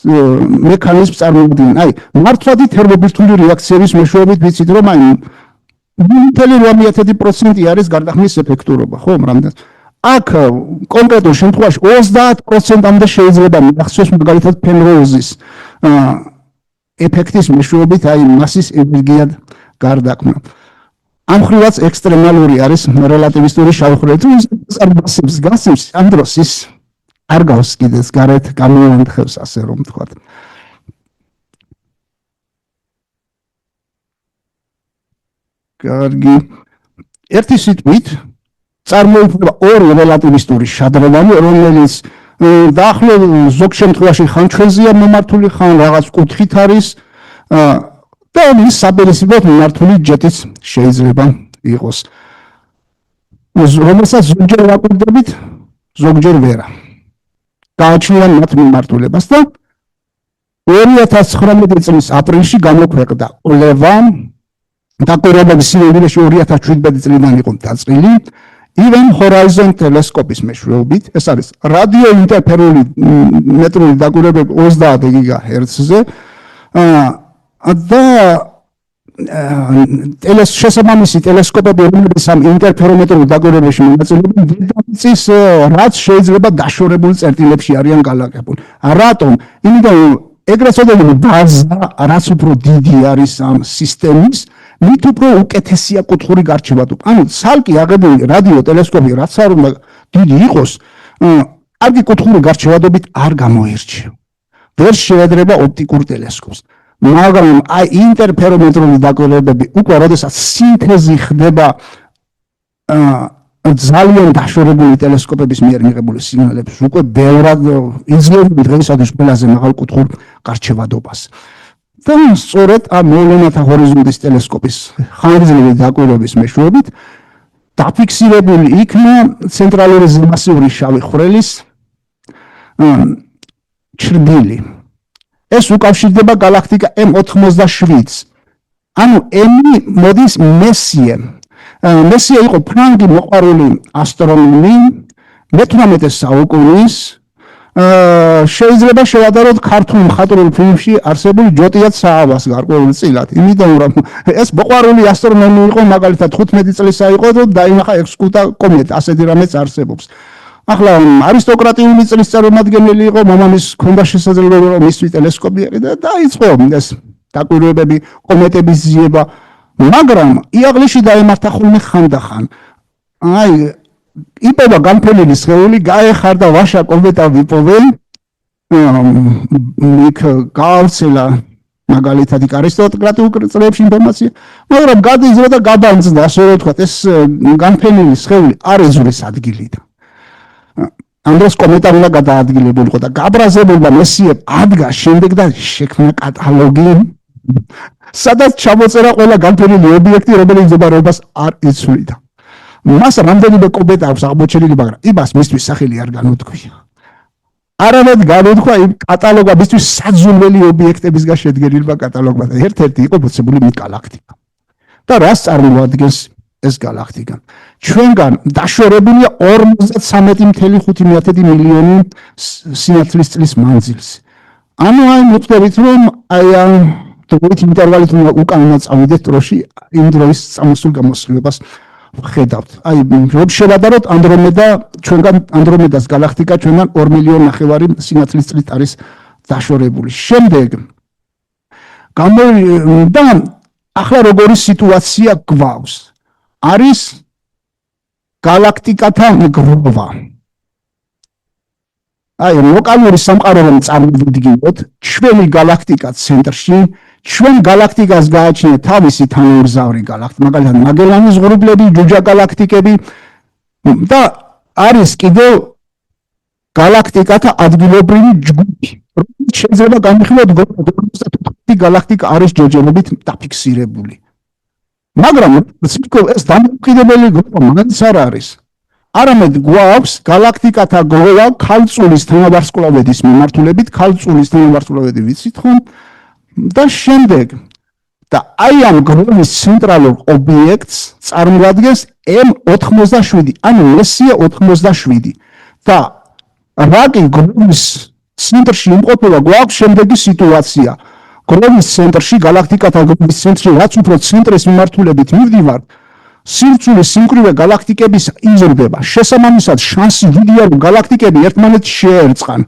A: მექანიზმს წარმოადგენენ. აი, მართლადი თერმობირთვული რეაქციების მეშვეობით ვიცით, რომ აი 0.8% არის გარდაქმნის ეფექტურობა, ხო, რამდენად? აქ კონკრეტულ შემთხვევაში 30%-მდე შეიძლება მიაღწიოს მაგალითად ფენროუზის ეფექტის მეშვეობით აი მასის ენერგიად გარდაქმნა. ამ ხრივაც ექსტრემალური არის რელატივისტური შავხრეთი, წარმოსებს გასცემს ამ დროს ის არ გავს კიდეს გარეთ გამოანთხევს ასე რომ ვთქვათ. კარგი. ერთი სიტყვით წარმოიქმნება ორი რელატივისტური შადრევანი, რომელიც დაახლოებით ზოგ შემთხვევაში ხან ჩვენზეა მომართული, ხან რაღაც კუთხით არის და ის საბერძნებად მიმართული ჯეტიც შეიძლება იყოს. რომელსაც ზოგჯერ ვაკვირდებით, ზოგჯერ ვერა. გააჩნიათ მათ მიმართულებას და 2019 წლის აპრილში გამოქვეყნდა კვლევა დაკვირვების სინამდვილეში 2017 წლიდან იყო დაწყილი Event Horizon ტელესკოპის მეშვეობით. ეს არის რადიოინტერფერული მეტრული დაკვირვებები 30 გიგაჰერცზე და შესაბამისი ტელესკოპები, რომლებიც ამ ინტერფერომეტრულ დაკვირვებაში მონაწილეობენ, დედამიწის რაც შეიძლება დაშორებულ წერტილებში არიან განლაგებული. რატომ? იმიტომ ეგრეთ წოდებული ბაზა, რაც უფრო დიდი არის ამ სისტემის, მით უფრო უკეთესია კუთხური გარჩევადობა. ანუ ცალკე აღებული რადიო ტელესკოპი, რაც არ უნდა დიდი იყოს, კარგი კუთხური გარჩევადობით არ გამოირჩევა. ვერ შეედრება ოპტიკურ ტელესკოპს. მაგრამ აი ინტერფერომეტრული დაკვირვებები უკვე როდესაც სინთეზი ხდება ძალიან დაშორებული ტელესკოპების მიერ მიღებული სიგნალებს, უკვე ბევრად იძლევა დღეისათვის ყველაზე მაღალ კუთხურ გარჩევადობას. და სწორედ ამ მოვლენათა ჰორიზონტის ტელესკოპის ხანგრძლივი დაკვირვების მეშვეობით დაფიქსირებული იქნა ცენტრალური ზემასიური შავი ხვრელის ჩრდილი. ეს უკავშირდება galaktika M87-ს. ანუ M-ი მოდის მესიე. მესიე იყო ფრანგი მოყვარული ასტრონომი 18 საუკუნის. შეიძლება შევადაროთ ქართულ მხატვრულ ფილმში არსებული ჯოტიათ სააბას გარკვეული წილად. იმიტომ რომ ეს მოყვარული ასტრონომი იყო, მაგალითად 15 წლისა იყო და დაინახა ექსკუტა კომეტა, ასეთი რამეც არსებობს. ახლა არისტოკრატიული წლის წარმომადგენელი იყო, მამამის ჰქონდა შესაძლებლობა რომ მისვი ტელესკოპი და დაიწყო ეს დაკვირვებები, კომეტების ზიება, მაგრამ იაღლიში დაემართა ხოლმე ხანდახან. აი იპოვა განფენილი სხეული, გაეხარდა ვაშა კომეტა ვიპოვენ, იქ გაავრცელა მაგალითად იქ არისტოკრატიულ წლებში ინფორმაცია, მაგრამ გადაიზრდა და გადაამწდა, ასე რომ ვთქვათ, ეს განფენილი სხეული არ ეძვრის ადგილიდან. ამ დროს კომეტა უნდა გადაადგილებულიყო და გაბრაზებულმა მესიემ ადგა შემდეგ და შექმნა კატალოგი, სადაც ჩამოწერა ყველა განფენილი ობიექტი, რომელიც მდებარეობას არ იცვლიდა. მას რამდენიმე კომეტა აქვს აღმოჩენილი, მაგრამ იმას მისთვის სახელი არ განუთქვია. არამედ განუთხვა იმ კატალოგმა მისთვის საძულველი ობიექტებისგან შედგენილმა კატალოგმა და ერთ-ერთი იყო მოცემული galaktika. და რას წარმოადგენს ეს galaktika? ჩვენგან დაშორებულია 53.5 მილიონი სინათლის წლის მანძილზე. ანუ აი მოწდებით რომ აი ამ დროით ინტერვალით უკანა წავიდეთ დროში, იმ დროის წამოსულ გამოსხივებას ვხედავთ. აი რომ შევადაროთ ანდრომედა, ჩვენგან ანდრომედას galaktika ჩვენგან 2 მილიონი ნახევარი სინათლის წლით არის დაშორებული. შემდეგ და ახლა როგორი სიტუაცია გვაქვს? არის galaktikata grova. აი ლოკალური სამყარო რომ წარმოვიდგინოთ, ჩვენი galaktika ცენტრში, ჩვენ galaktikas გააჩნია თავისი თანამგზავრი galaktika, მაგალითად მაგელანის ღრუბლები, ჯუჯა galaktikები და არის კიდევ galaktikata ადგილობრივი ჯგუფი, რომელიც შეიძლება განვიხილოთ 55 galaktika არის ჯერჯერობით დაფიქსირებული. მაგრამ ეს დამოუკიდებელი გრუპა მაინც არ არის. არამედ გვაქვს galaktikata grova ქალწულის თანავარსკვლავედის მიმართულებით, ქალწულის თანავარსკვლავედი ვიცით ხომ? და შემდეგ და აი ამ გროვის ცენტრალურ ობიექტს წარმოადგენს M87, ანუ მესიე 87 და რაკი გროვის ცენტრში იმყოფება გვაქვს შემდეგი სიტუაცია. გროვის ცენტრში galaktikata გროვის ცენტრში რაც უფრო ცენტრის მიმართულებით მივდივართ, სივრცული სიმკვრივე galaktikების იზრდება. შესაბამისად შანსი დიდია რომ galaktikები ერთმანეთს შეერწყან.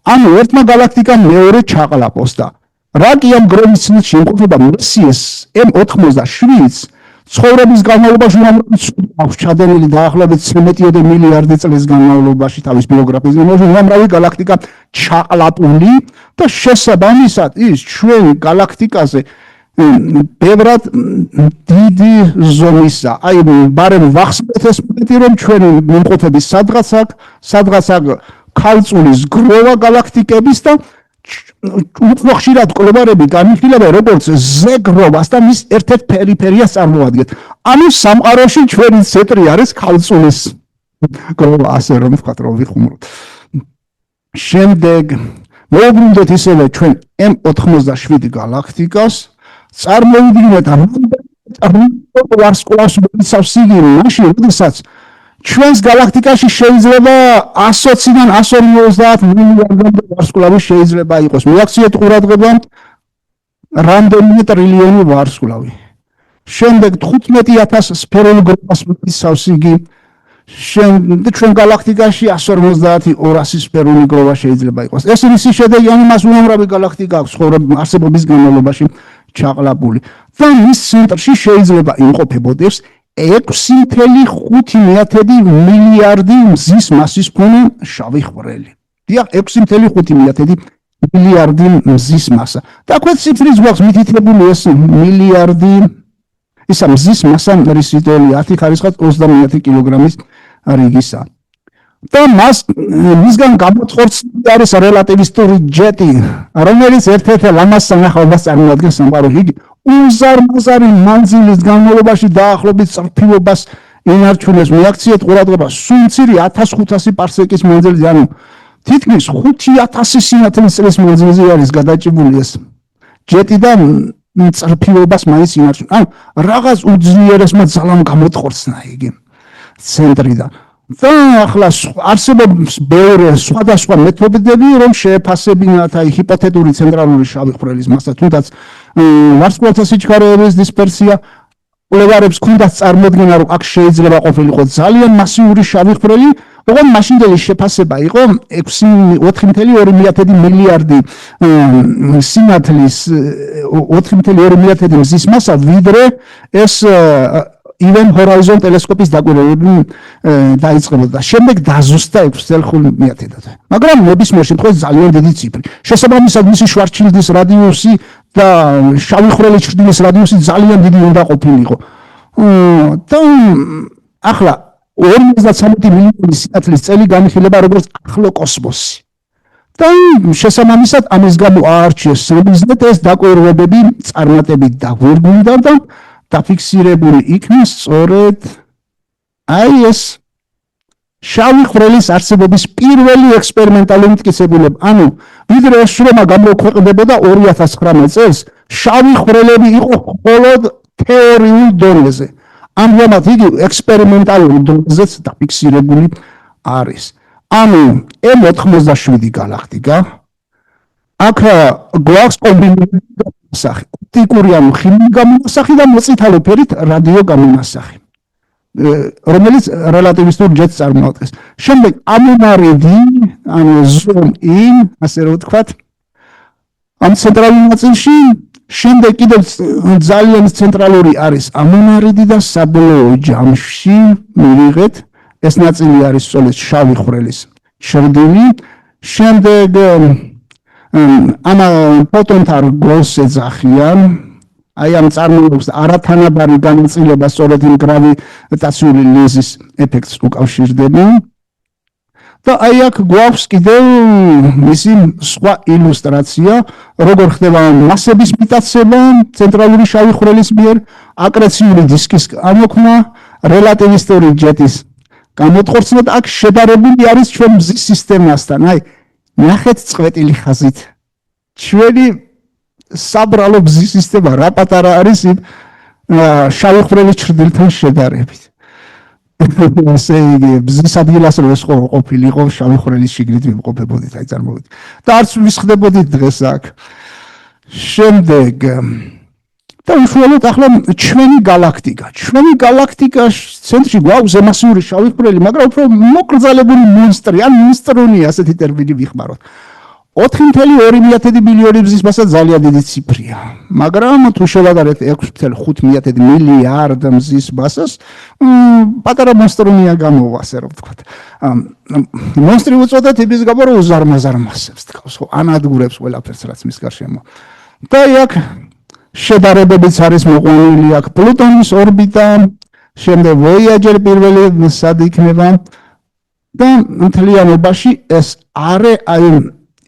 A: ანუ ერთმა galaktikამ მეორე ჩაყლაპოს და რაკი ამ გროვის ცენტრში იმყოფება მესიეს M87-ს ცხოვრების განმავლობაში აქვს ჩადენილი დაახლოებით 13 მილიარდი წლის განმავლობაში თავის ბიოგრაფიის განმავლობაში უამრავი galaktika ჩაყლაპული და შესაბამისად ის ჩვენ galaktikაზე ბევრად დიდი ზომისა. აი ბარემ ვახსენეთ ეს პონტი რომ ჩვენი მიმყოფების სადღაც ქალწულის გროვა galaktikების და უფრო ხშირად კვლევარები განიხილება როგორც ზეგროვას და მის ერთ-ერთ პერიფერიას წარმოადგენს. ანუ სამყაროში ჩვენი ცენტრი არის ქალწულის გროვა, ასე რომ ვთქვათ, რომ ვიხუმროთ. შემდეგ მოვუბრუნდეთ ისევე ჩვენ M87 galaktikas, წარმოვიდგინეთ ვარსკვლავს მოიცავს იგი მაშინ, როდესაც ჩვენს galaktikაში შეიძლება 120-დან 150 მილიარდამდე ვარსკვლავი შეიძლება იყოს. მიაქციეთ ყურადღება რამდენიმე ტრილიონი ვარსკვლავი. შემდეგ 15,000 სფერულ გროვას მოიცავს იგი. ჩვენ galaktikაში 150-200 სფერული გროვა შეიძლება იყოს. ეს ის შედეგი, ანუ მას უამრავი galaktika აქვს არსებობის განმავლობაში ჩაყლაპული. და მის ცენტრში შეიძლება იმყოფებოდეს 6.5 მილიარდი მზის მასის მქონე შავი ხვრელი. დიახ, 6.5 მილიარდი მზის მასა. და ქვეთ ციფრის გვაქვს მითითებული ეს მილიარდი ისა მზის მასა რის სიტყველი 10 ხარისხად 29 კილოგრამის რიგისა. და მისგან გამოცხორცილი არის რელატივისტური ჯეტი, რომელიც ერთ-ერთ ლამაზ სანახაობას წარმოადგენს სამყაროში. იგი უზარმაზარი მანძილის განმავლობაში დაახლოებით წრფივობას ინარჩუნებს. მიაქციეთ ყურადღება, სულ მცირე 1500 პარსეკის მანძილზე, ანუ თითქმის 5000 სინათლის წლის მანძილზე არის გადაჭიმული ეს ჯეტი და წრფივობას მაინც ინარჩუნებს. ანუ რაღაც უძლიერესმა ძალამ გამოწყორცნა იგი ცენტრიდან. და ახლა არსებობს ბევრი სხვადასხვა მეთოდები, რომ შეეფასებინათ აი ჰიპოთეტური ცენტრალური შავი ხვრელის მასა, თუნდაც ვარსკვლავთა სიჩქარეების დისპერსია. კვლევარებს ჰქონდათ წარმოდგენა, რომ აქ შეიძლება ყოფილიყო ძალიან მასიური შავი ხვრელი, ოღონდ მაშინდელი შეფასება იყო 4.2 მილიარდი სინათლის 4.2 მზის მასა, ვიდრე ეს Event Horizon ტელესკოპის დაკვირვებები დაიწყებოდა და შემდეგ დაზუსტა 6.5-დან. მაგრამ ნებისმიერ შემთხვევაში ძალიან დიდი ციფრი. შესაბამისად მისი შვარცშილდის რადიუსი და შავი ხვრელის ჩრდილის რადიუსი ძალიან დიდი უნდა ყოფილიყო. და ახლა 53 მილიონი სინათლის წელი განიხილება როგორც ახლო კოსმოსი. და შესაბამისად ამის გამო აარჩიეს სამიზნედ ეს დაკვირვებები წარმატებით დაგვირგვინდა და დაფიქსირებული იქნა სწორედ აი ეს შავი ხვრელის არსებობის პირველი ექსპერიმენტალური მტკიცებულება. ანუ ვიდრე ეს შრომა გამოქვეყნდებოდა 2019 წელს, შავი ხვრელები იყო მხოლოდ თეორიულ დონეზე. ამჟამად იგი ექსპერიმენტალურ დონეზეც დაფიქსირებული არის. ანუ M87 galaktika აქ გვაქვს კომბინირებული გამოსახი, ოპტიკური ანუ ხიმიური გამოსახი და მოწითალო ფერით რადიო გამოსახი, რომელიც რელატივისტურ ჯეტს წარმოადგენს. შემდეგ ამონარიდი, ანუ zoom in, ასე რომ ვთქვათ, ამ ცენტრალურ ნაწილში, შემდეგ კიდევ ძალიან ცენტრალური არის ამონარიდი და საბოლოო ჯამში მივიღეთ ეს ნაწილი არის სწორედ შავი ხვრელის ჩრდილი. შემდეგ ამ ფოტონთა რგოლს ეძახიან, აი ამ წარმოებს არათანაბარი განაწილება სწორედ იმ გრავიტაციული ლინზის ეფექტს უკავშირდება. და აი აქ გვაქვს კიდევ მისი სხვა ილუსტრაცია, როგორ ხდება მასების მიტაცება ცენტრალური შავი ხვრელის მიერ, აკრეციული დისკის ამოქმნა, რელატივისტური ჯეტის გამოწყორცნა და აქ შედარებული არის ჩვენ მზის სისტემასთან. აი ნახეთ წყვეტილი ხაზით. ჩვენი საბრალო მზის სისტემა რა პატარა არის იმ შავი ხვრელის ჩრდილთან შედარებით. ესე იგი ბზის ადგილას რო ეს ყოფილიყო შავი ხვრელის შიგნით ვიმყოფებოდით აი წარმოვიდგინეთ და არც ვისხდებოდით დღეს აქ შემდეგ და უშუალოდ ახლა ჩვენი გალაქტიკას ცენტრში გვაქვს ზემასიური შავი ხვრელი მაგრამ უფრო მოკრძალებული მონსტრი ან მონსტრონი ასეთი ტერმინი ვიხმაროთ 4.2 მილიონი ბზის მასა ძალიან დიდი ციფრია მაგრამ თუ შევადარეთ 6.5 მილიარდ ბზის მასას პატარა მონსტრონია გამოვა ასე რომ ვთქვათ მონსტრი უწოდეთ იმის გამო რომ უზარმაზარ მასებს თქავს ხო ანადგურებს ყველაფერს რაც მის გარშემო და აქ შედარებებიც არის მოყვანილი აქ პლუტონის ორბიტა შემდეგ ვოიაჯერ პირველი სად იქნება და მთლიანობაში ეს აი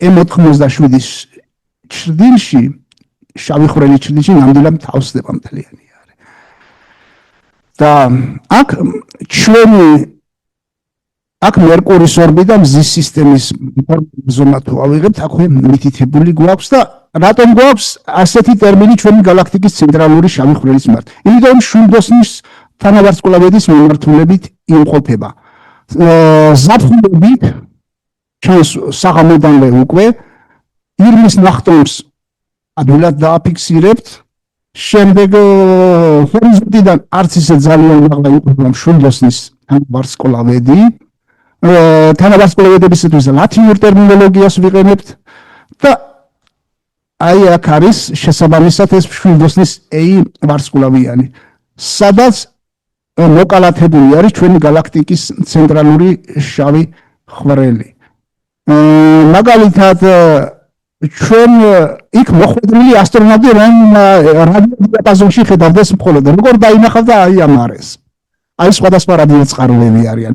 A: M87-ის ჩრდილში შავი ხვრელი ჩრდილში ნამდვილად თავსდება მთლიანი არის და აქ მერკურის ორბიტა მზის სისტემის ზონა თუ ავიღებთ აქვე მითითებული გვაქვს და რატომ გვაქვს ასეთი ტერმინი ჩვენი გალაქტიკის ცენტრალური შავი ხვრელის მიმართ იმიტომ შუნდოსნის თანავარსკვლავედის მიმართულებით იმყოფება ზაფხულობით ჩვენს საღამოდანვე უკვე ირმის ნახტომს ადვილად დააფიქსირებთ შემდეგ ჰორიზონტიდან არც ისე ძალიან მაღლა იყოფა შუნდოსნის თანავარსკვლავედი თანავარსკვლავედებისთვის ლათინურ ტერმინოლოგიას ვიყენებთ და აი აქ არის შესაბამისად ეს შუნდოსნის A ვარსკვლავიანი სადაც მოკალათებული არის ჩვენი გალაქტიკის ცენტრალური შავი ხვრელი მაგალითად ჩვენ იქ მოხვედრილი ასტრონავტი რადიოდიაპაზონში ხედავდეს მხოლოდ როგორ დაინახავდა აი ამ არეს აი სხვადასხვა რადიოწყაროები არიან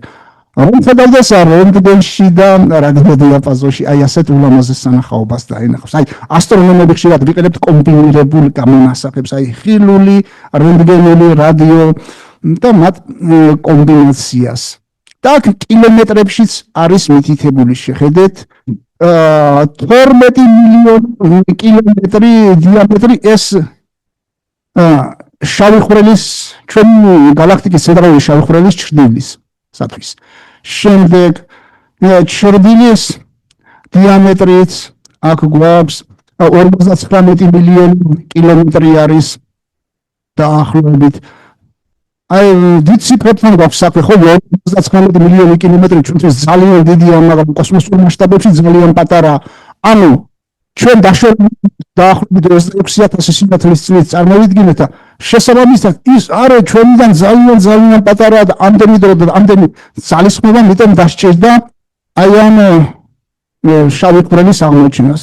A: რომ ხედავდეს რენტგენში და რადიოდიაპაზონში აი ასეთ ულამაზეს სანახაობას დაინახავს აი ასტრონომები ხშირად ვიყენებთ კომბინირებულ გამონასახებს აი ხილული რენტგენული რადიო და მათ კომბინაციას და კილომეტრებშიც არის მითითებული შეხედეთ 12 მილიონი კილომეტრი დიამეტრი ეს შავი ხვრელის ჩვენი გალაქტიკის ცენტრალური შავი ხვრელის ჩრდილისათვის შემდეგ ჩრდილის დიამეტრიც აქ გვაქვს 59 მილიონი კილომეტრი არის დაახლოებით აი დიდ ციფრებთან გვაქვს საქმე ხო 59 მილიონი კილომეტრი ჩვენთვის ძალიან დიდია მაგრამ კოსმოსურ მასშტაბებში ძალიან პატარა ანუ ჩვენ დაახლოებით 6,000 სინათლის წლით წარმოვიდგინეთ და შესაბამისად ის არის ჩვენიდან ძალიან პატარა და ამდენი დრო და ამდენი ძალისხმევა მეტად დასჭირდა აი ამ შავი ხვრელის აღმოჩენას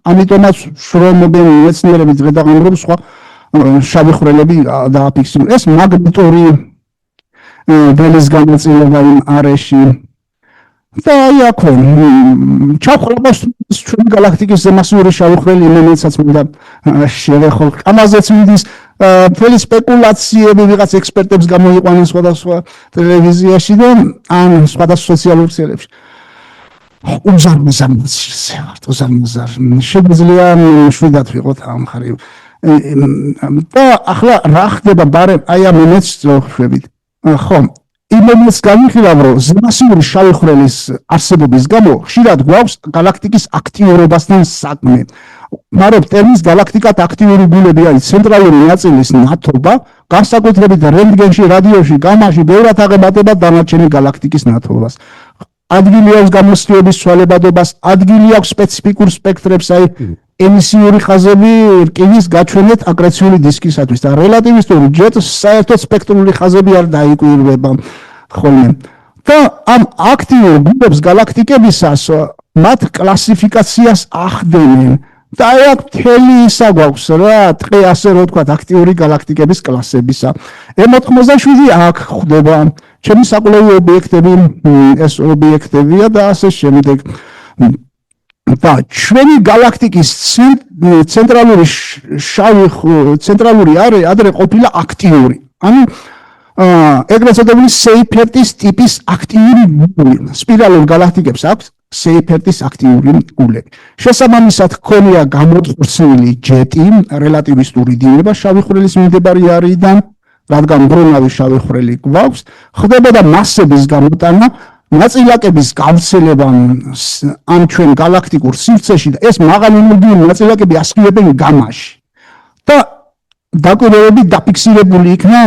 A: ამიტომაც შრომობენ მეცნიერები დღე-დღეობით სხვა შავი ხვრელები დააფიქსირეს ეს მაგნიტური ველის განაწილება იმ არეში და აი აქვე ჩავხლებას ჩვენი გალაქტიკის ზემასიური შავი ხვრელი იმენიცაც მინდა შევეხო ამაზეც მინდის მთელი სპეკულაციები ვიღაც ექსპერტებს გამოიყვანენ სხვადასხვა ტელევიზიაში და ან სხვადასხვა სოციალურ ქსელებში უზარმაზარ შეგვიძლია შვიდად ვიყოთ ამ ხარი და ახლა რა ხდება ბარემ აი ამ მომენტს ხვდებით ხო იმენიც განიხილავ რომ ზემასიური შავი ხვრელის არსებობის გამო ხშირად გვაქვს გალაქტიკის აქტიურობასთან საქმე მაგრამ ტერმინს გალაქტიკად აქტიური გულები არის ცენტრალური ნაწილის ნათობა განსაკუთრებით რენტგენში რადიოში გამაში ბევრად აღემატება დანარჩენი გალაქტიკის ნათობას ადგილი აქვს გამოსხივების ცვალებადობას ადგილი აქვს სპეციფიკურ სპექტრებს აი ემისიური ხაზები რკინის გაჩვენეთ აკრეციული დისკისათვის და რელატივისტური ჯეტს საერთოდ სპექტრული ხაზები არ დაიკვირვება ხოლმე და ამ აქტიურ გუნდებს გალაქტიკებისას მათ კლასიფიკაციას ახდენენ და აი აქ მთელი ისა გვაქვს რა ტყე ასე რომ ვთქვათ აქტიური გალაქტიკების კლასებისა M87 აქ ხდება ჩემი საკვლევი ობიექტები ეს ობიექტებია და ასე შემდეგ და ჩვენი გალაქტიკის ცენტრალური ადრე ყოფილა აქტიური ანუ ეგრეთ წოდებული სეიფერტის ტიპის აქტიური გული სპირალურ გალაქტიკებს აქვს სეიფერტის აქტიური გულები შესაბამისად ჰქონია გამოწყურცილი ჯეტი რელატივისტური დინება შავი ხვრელის მიმდებარე არიდან რადგან მბრუნავი შავი ხვრელი გვაქვს, ხდებოდა მასების გამოტანა, ნაწილაკების გავრცელება ამ ჩვენ galaktikურ სივრცეში და ეს მაღალი ენერგიული ნაწილაკები ასხივებენ გამაში. და დაკვირვებები დაფიქსირებული იქნა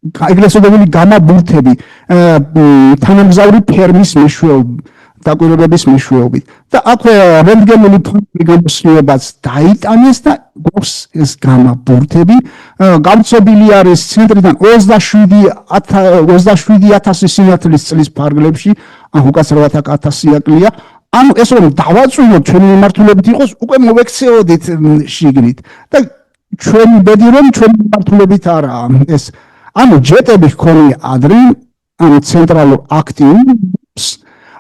A: ეგრეთ წოდებული გამა-ბურთები თანამგზავრი ფერმის მეშვეობით, დაკვირვებების მეშვეობით. და აქვე რენტგენული ფონები გამოსხივებაც დაიტანეს და გვაქვს ეს გამა-ბურთები. გავრცობილი არის ცენტრიდან 27,000 სინათლის წლის ფარგლებში, უკაცრავად 1000 აკლია. ანუ ეს რომ დავაწვინოთ ჩვენი მიმართულებით იყოს, უკვე მოვექცეოდით შიგნით. და ჩვენი ბედი რომ ჩვენი მიმართულებით არაა ეს. ანუ ჯეტები ჰქონია ადრე ამ ცენტრალურ აქტიუმს,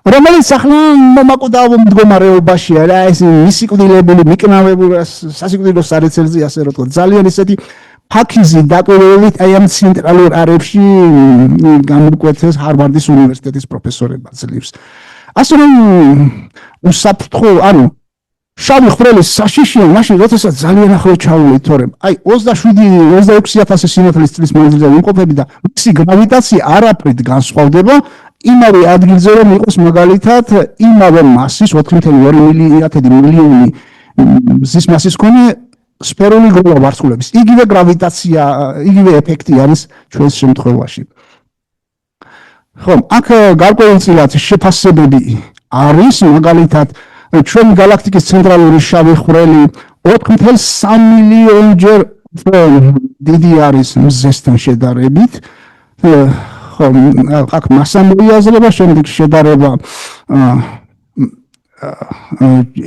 A: რომელიც ახლა მომაკვდავ მდგომარეობაშია რა, ეს მისიკვდილებული, მიკნავებული სასიკვდილო სარეცელზე ასე რომ თქო, ძალიან ისეთი ფაქიზი დაკვირვებით აი ამ ცენტრალურ არეებში გამოკვეთეს ჰარვარდის უნივერსიტეტის პროფესორება ძლივს. ასე რომ უსაფრთხო, ანუ შავი ხვრელის საშიშია მაშინ როდესაც ძალიან ახლო ჩავული, თორემ აი 27-26000 სინათლის წლის მანძილზე იმყოფები და მისი გრავიტაცია არაფრით განსხვავდება იმავე ადგილზე რომ იყოს მაგალითად იმავე მასის 4.2 მილიონი მზის მასის მქონე სფერული გროვა ვარსკვლავების. იგივე გრავიტაცია, იგივე ეფექტი არის ჩვენს შემთხვევაში. ხომ, აქ გარკვეულწილად შეფასებები არის, მაგალითად ჩვენი galaktikis ცენტრალური შავი ხვრელი 4.3 მილიონჯერ დიდი არის მზესთან შედარებით. ხომ, აქ მასა მოიაზრება, შემდეგ შედარება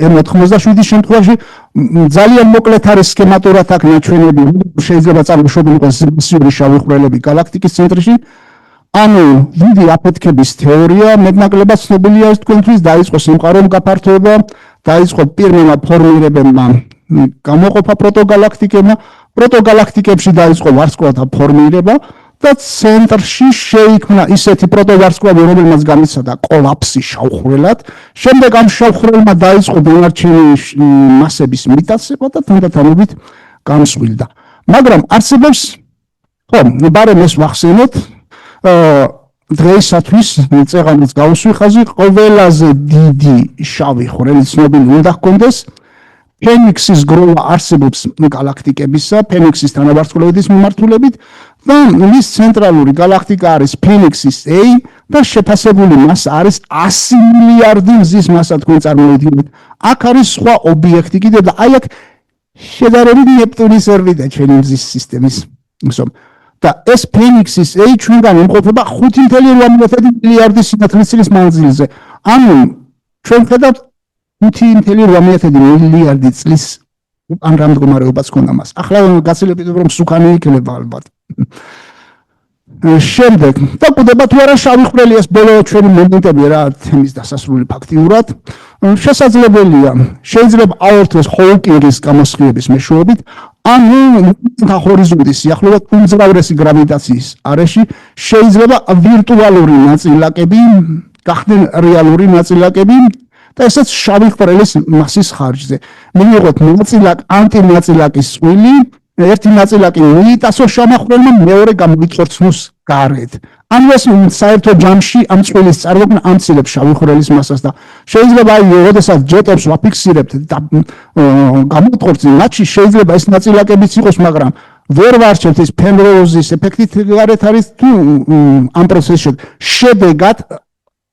A: M87-ის შემთხვევაში ძალიან მოკლედ არის სქემატურად აქ ნაჩვენები, შეიძლება წარმოშობილი იყოს მისიური შავი ხვრელები galaktikis ცენტრში. ანუ დიდი აფეთქების თეორია მეტნაკლებად ცნობილია ეს თქვენთვის, დაიწყო სიმყარომ გაფართოება, დაიწყო პირველმა ფორმირებებმა გამოყოფა პროტოგალაქტიკებმა, პროტოგალაქტიკებში დაიწყო ვარსკვლავთა ფორმირება და ცენტრში შეიქმნა ისეთი პროტოვარსკვლავი, რომელმაც გამიცადა კოლაფსი შავხვრელად. შემდეგ ამ შავხვრელმა დაიწყო დანარჩენი მასების მიტაცება და თანდათანობით გამსვლდა. მაგრამ არსებობს, ხო, ბარემ ეს ვახსენოთ, დღეისათვის წეღანაც გავუსვი ხაზი, ყველაზე დიდი შავი ხვრელი ცნობილი უნდა ჰქონდეს ფენიქსის გროვა არსებობს galaktikebisa, ფენიქსის თანავარსკვლავედის მიმართულებით და მის ცენტრალური galaktika არის ფენიქსის A და შეფასებული მასა არის 100 მილიარდი მზის მასა თქვენ წარმოიდგინეთ. აქ არის სხვა ობიექტი კიდევ და აი აქ შედარებით ნეპტუნის ორბიტა ჩვენი მზის სისტემის. და ეს ფენიქსის A ჩვენგან იმყოფება 5.8 მილიარდი სინათლის წლის მანძილზე. ანუ ჩვენ ხედავთ 5.8 მილიარდი წლის ან რამ მდგომარეობაც ქონდა მას. ახლა გაცილებით რომ სუქანი იქნება ალბათ. შემდეგ და კვდება თუ არა შავი ხვრელი ეს ბოლო ჩვენი მომენტები რა თემის დასასრული ფაქტიურად შესაძლებელია. შეიძლება აორთოს ჰოუკინგის გამოსხივების მეშვეობით, ანუ ჰორიზონტის სიახლოვე უმძლავრესი გრავიტაციის არეში შეიძლება ვირტუალური ნაწილაკები გახდნენ რეალური ნაწილაკები და ესეც შავი ხვრელის მასის ხარჯზე. მიიღოთ ანტინაწილაკის წვილი, ერთი ნაწილაკი მიიტასოს შავმა ხვრელმა, მეორე გამოიწორცნოს გარეთ. ანუ ეს საერთო ჯამში ამ წვილის წარმოქმნა ამცირებს შავი ხვრელის მასას და შეიძლება აი როდესაც ჯეტებს ვაფიქსირებთ და გამოვტყორწი მათში შეიძლება ეს ნაწილაკებიც იყოს, მაგრამ ვერ ვარჩევთ ეს ფენროუზის ეფექტით გარეთ არის თუ ამ პროცესში შედეგად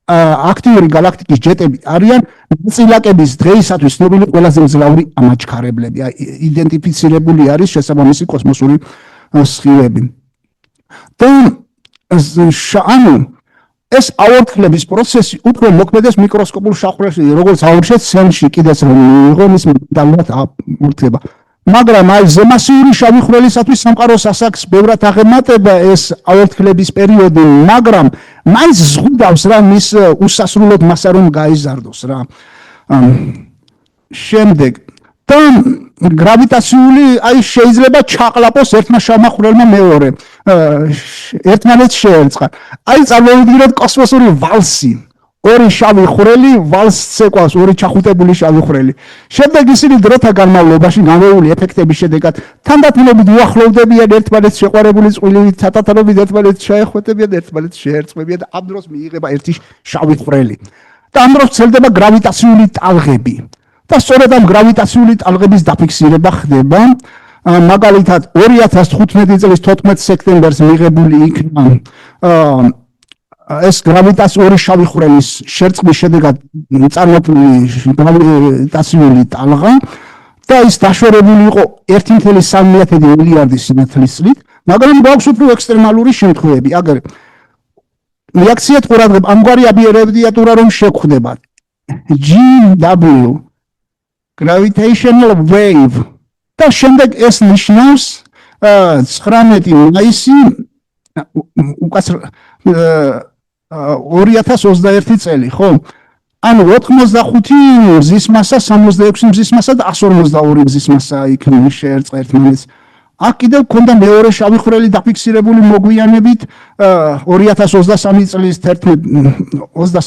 A: აქტიური galaktikis ჯეტები არიან ნაწილაკების დღეისათვის ცნობილი ყველაზე მძლავრი ამაჩქარებლები. იდენტიფიცირებული არის შესაბამისი კოსმოსური სხივები. და ანუ ეს აორთქლების პროცესი უფრო მოქმედეს მიკროსკოპულ შავხვრელში, როგორც აორჩეთ CERN-ში კიდეც რომ მიიღო მის მეტალურად აორთქლება. მაგრამ აი ზემასიური შავი ხვრელისათვის სამყაროს ასაკს ბევრად აღემატება ეს აორთქლების პერიოდი, მაგრამ მაინც ზღუდავს რა მის უსასრულოდ მასა რომ გაიზარდოს რა. შემდეგ და გრავიტაციული აი შეიძლება ჩაყლაპოს ერთმა შავმა ხვრელმა მეორე ერთმანეთს შეერწყა. აი წარმოვიდგინოთ კოსმოსური ვალსი ორი შავი ხვრელი ვალს ცეკვავს, ორი ჩახუტებული შავი ხვრელი. შემდეგ ისინი დროთა განმავლობაში განვეული ეფექტების შედეგად თანდათანობით უახლოვდებიან ერთმანეთს შეყვარებული წყვილივით, თათათანობით ერთმანეთს შეეხმოებიან, ერთმანეთს შეერწყმებიან და ამ დროს მიიღება ერთი შავი ხვრელი. და ამ დროს ვრცელდება გრავიტაციული ტალღები. და სწორედ ამ გრავიტაციული ტალღების დაფიქსირება ხდება. მაგალითად 2015 წლის 14 სექტემბერს მიღებული იქნა ეს გრავიტაციული შავი ხვრელის შერწყმის შედეგად წარმოქმნილი გრავიტაციული ტალღა და ის დაშვერებული იყო 1.3 მილიარდი სინათლის წლით, მაგრამ გვაქვს უფრო ექსტრემალური შემთხვევები. აგერ რეაქციად ყურადღება ამგვარი აბიერებდიატურა რომ შეგვხვდება GW gravitational wave და შემდეგ ეს ნიშნავს 19 მაისი 2021 წელი, ხო? ანუ 85 მზის მასა, 66 მზის მასა და 152 მზის მასა იქნება შეერწყა ერთმანეთს. აქ კიდევ ქონდა მეორე შავი ხვრელი დაფიქსირებული მოგვიანებით 2023 წლის 23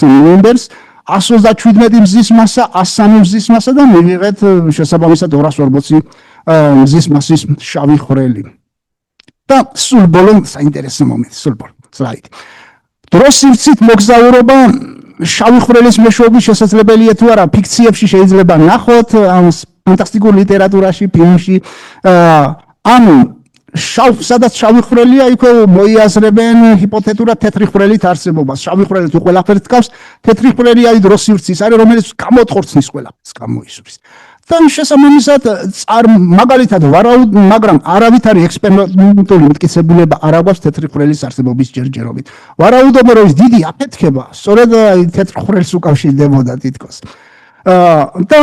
A: ნოემბერს 137 მზის მასა, 103 მზის მასა და მივიღეთ შესაბამისად 240 მზის მასის შავი ხვრელი. და სულ ბოლო საინტერესო მომენტი, სულ ბოლო სლაიდი. დროს სივრცით მოგზაურობა შავი ხვრელის მეშვეობის შესაძლებელია თუ არა, ფიქციებში შეიძლება ნახოთ, ფანტასტიკურ ლიტერატურაში, ფილმში, ანუ სადაც შავი ხვრელია, იქ მოიაზრებენ ჰიპოთეტურად თეთრი ხვრელით არსებობას. შავი ხვრელი თუ ყველაფერს თქავს, თეთრი ხვრელი არის დროს სივრცის არის, რომელიც გამოთხორცნის ყველაფერს გამოისვრის. და შესაბამისად მაგალითად მაგრამ არავით არის ექსპერიმენტული მტკიცებულება არ აქვს თეთრი ხვრელის არსებობის ჯერჯერობით. ვარაუდობენ რომ ის დიდი აფეთქება სწორედ თეთრ ხვრელს უკავშირდებოდა თითქოს. და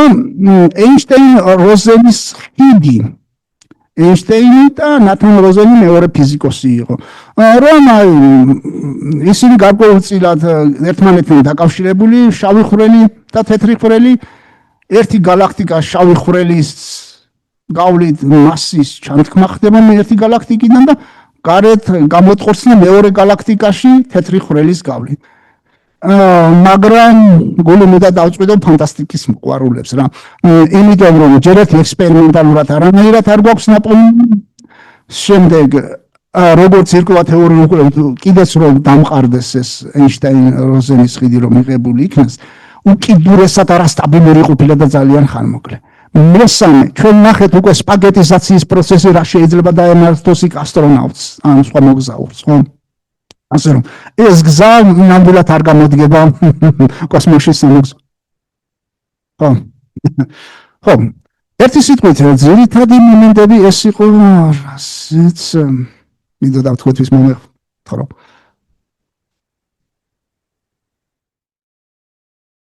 A: ეინშტეინ-როზენის ხიდი ეინშტეინი და ნათან როზენი მეორე ფიზიკოსი იყო. რომ ისინი გარკვეულწილად ერთმანეთთან დაკავშირებული შავი ხვრელი და თეთრი ხვრელი ერთი galaktika შავი ხვრელის გავლით მასის ჩანთქმა ხდება ერთი galaktikიდან და გარეთ გამოთხორცნა მეორე galaktikაში თეთრი ხვრელის გავლით. მაგრამ გულმე და დავწყვიტო ფანტასტიკის მოყვარულებს რა. იმიტომ რომ ჯერ ერთი ექსპერიმენტალურად არანაირად არ გვაქვს ნაპოვნი. შემდეგ როგორც ირკვევა თეორიულად კიდეც რომ დამყარდეს ეს ეინშტეინ-როზენის ხიდი რომ მიღებული იქნას უკიდურესად არასტაბილური ყოფილა და ძალიან ხანმოკლე. მესამე, ჩვენ ნახეთ უკვე სპაგეტიზაციის პროცესი რა შეიძლება დაემართოს იქ ასტრონავტს, ან სხვა მოგზაურს, ხო? ასე რომ ეს გზა ნამდვილად არ გამოდგება კოსმოსში სამოგზაურო. ხო. ხო. ერთი სიტყვით ძირითადი მომენტები ეს იყო, რასაც მინდოდა ვთქვით ვის მომეხო.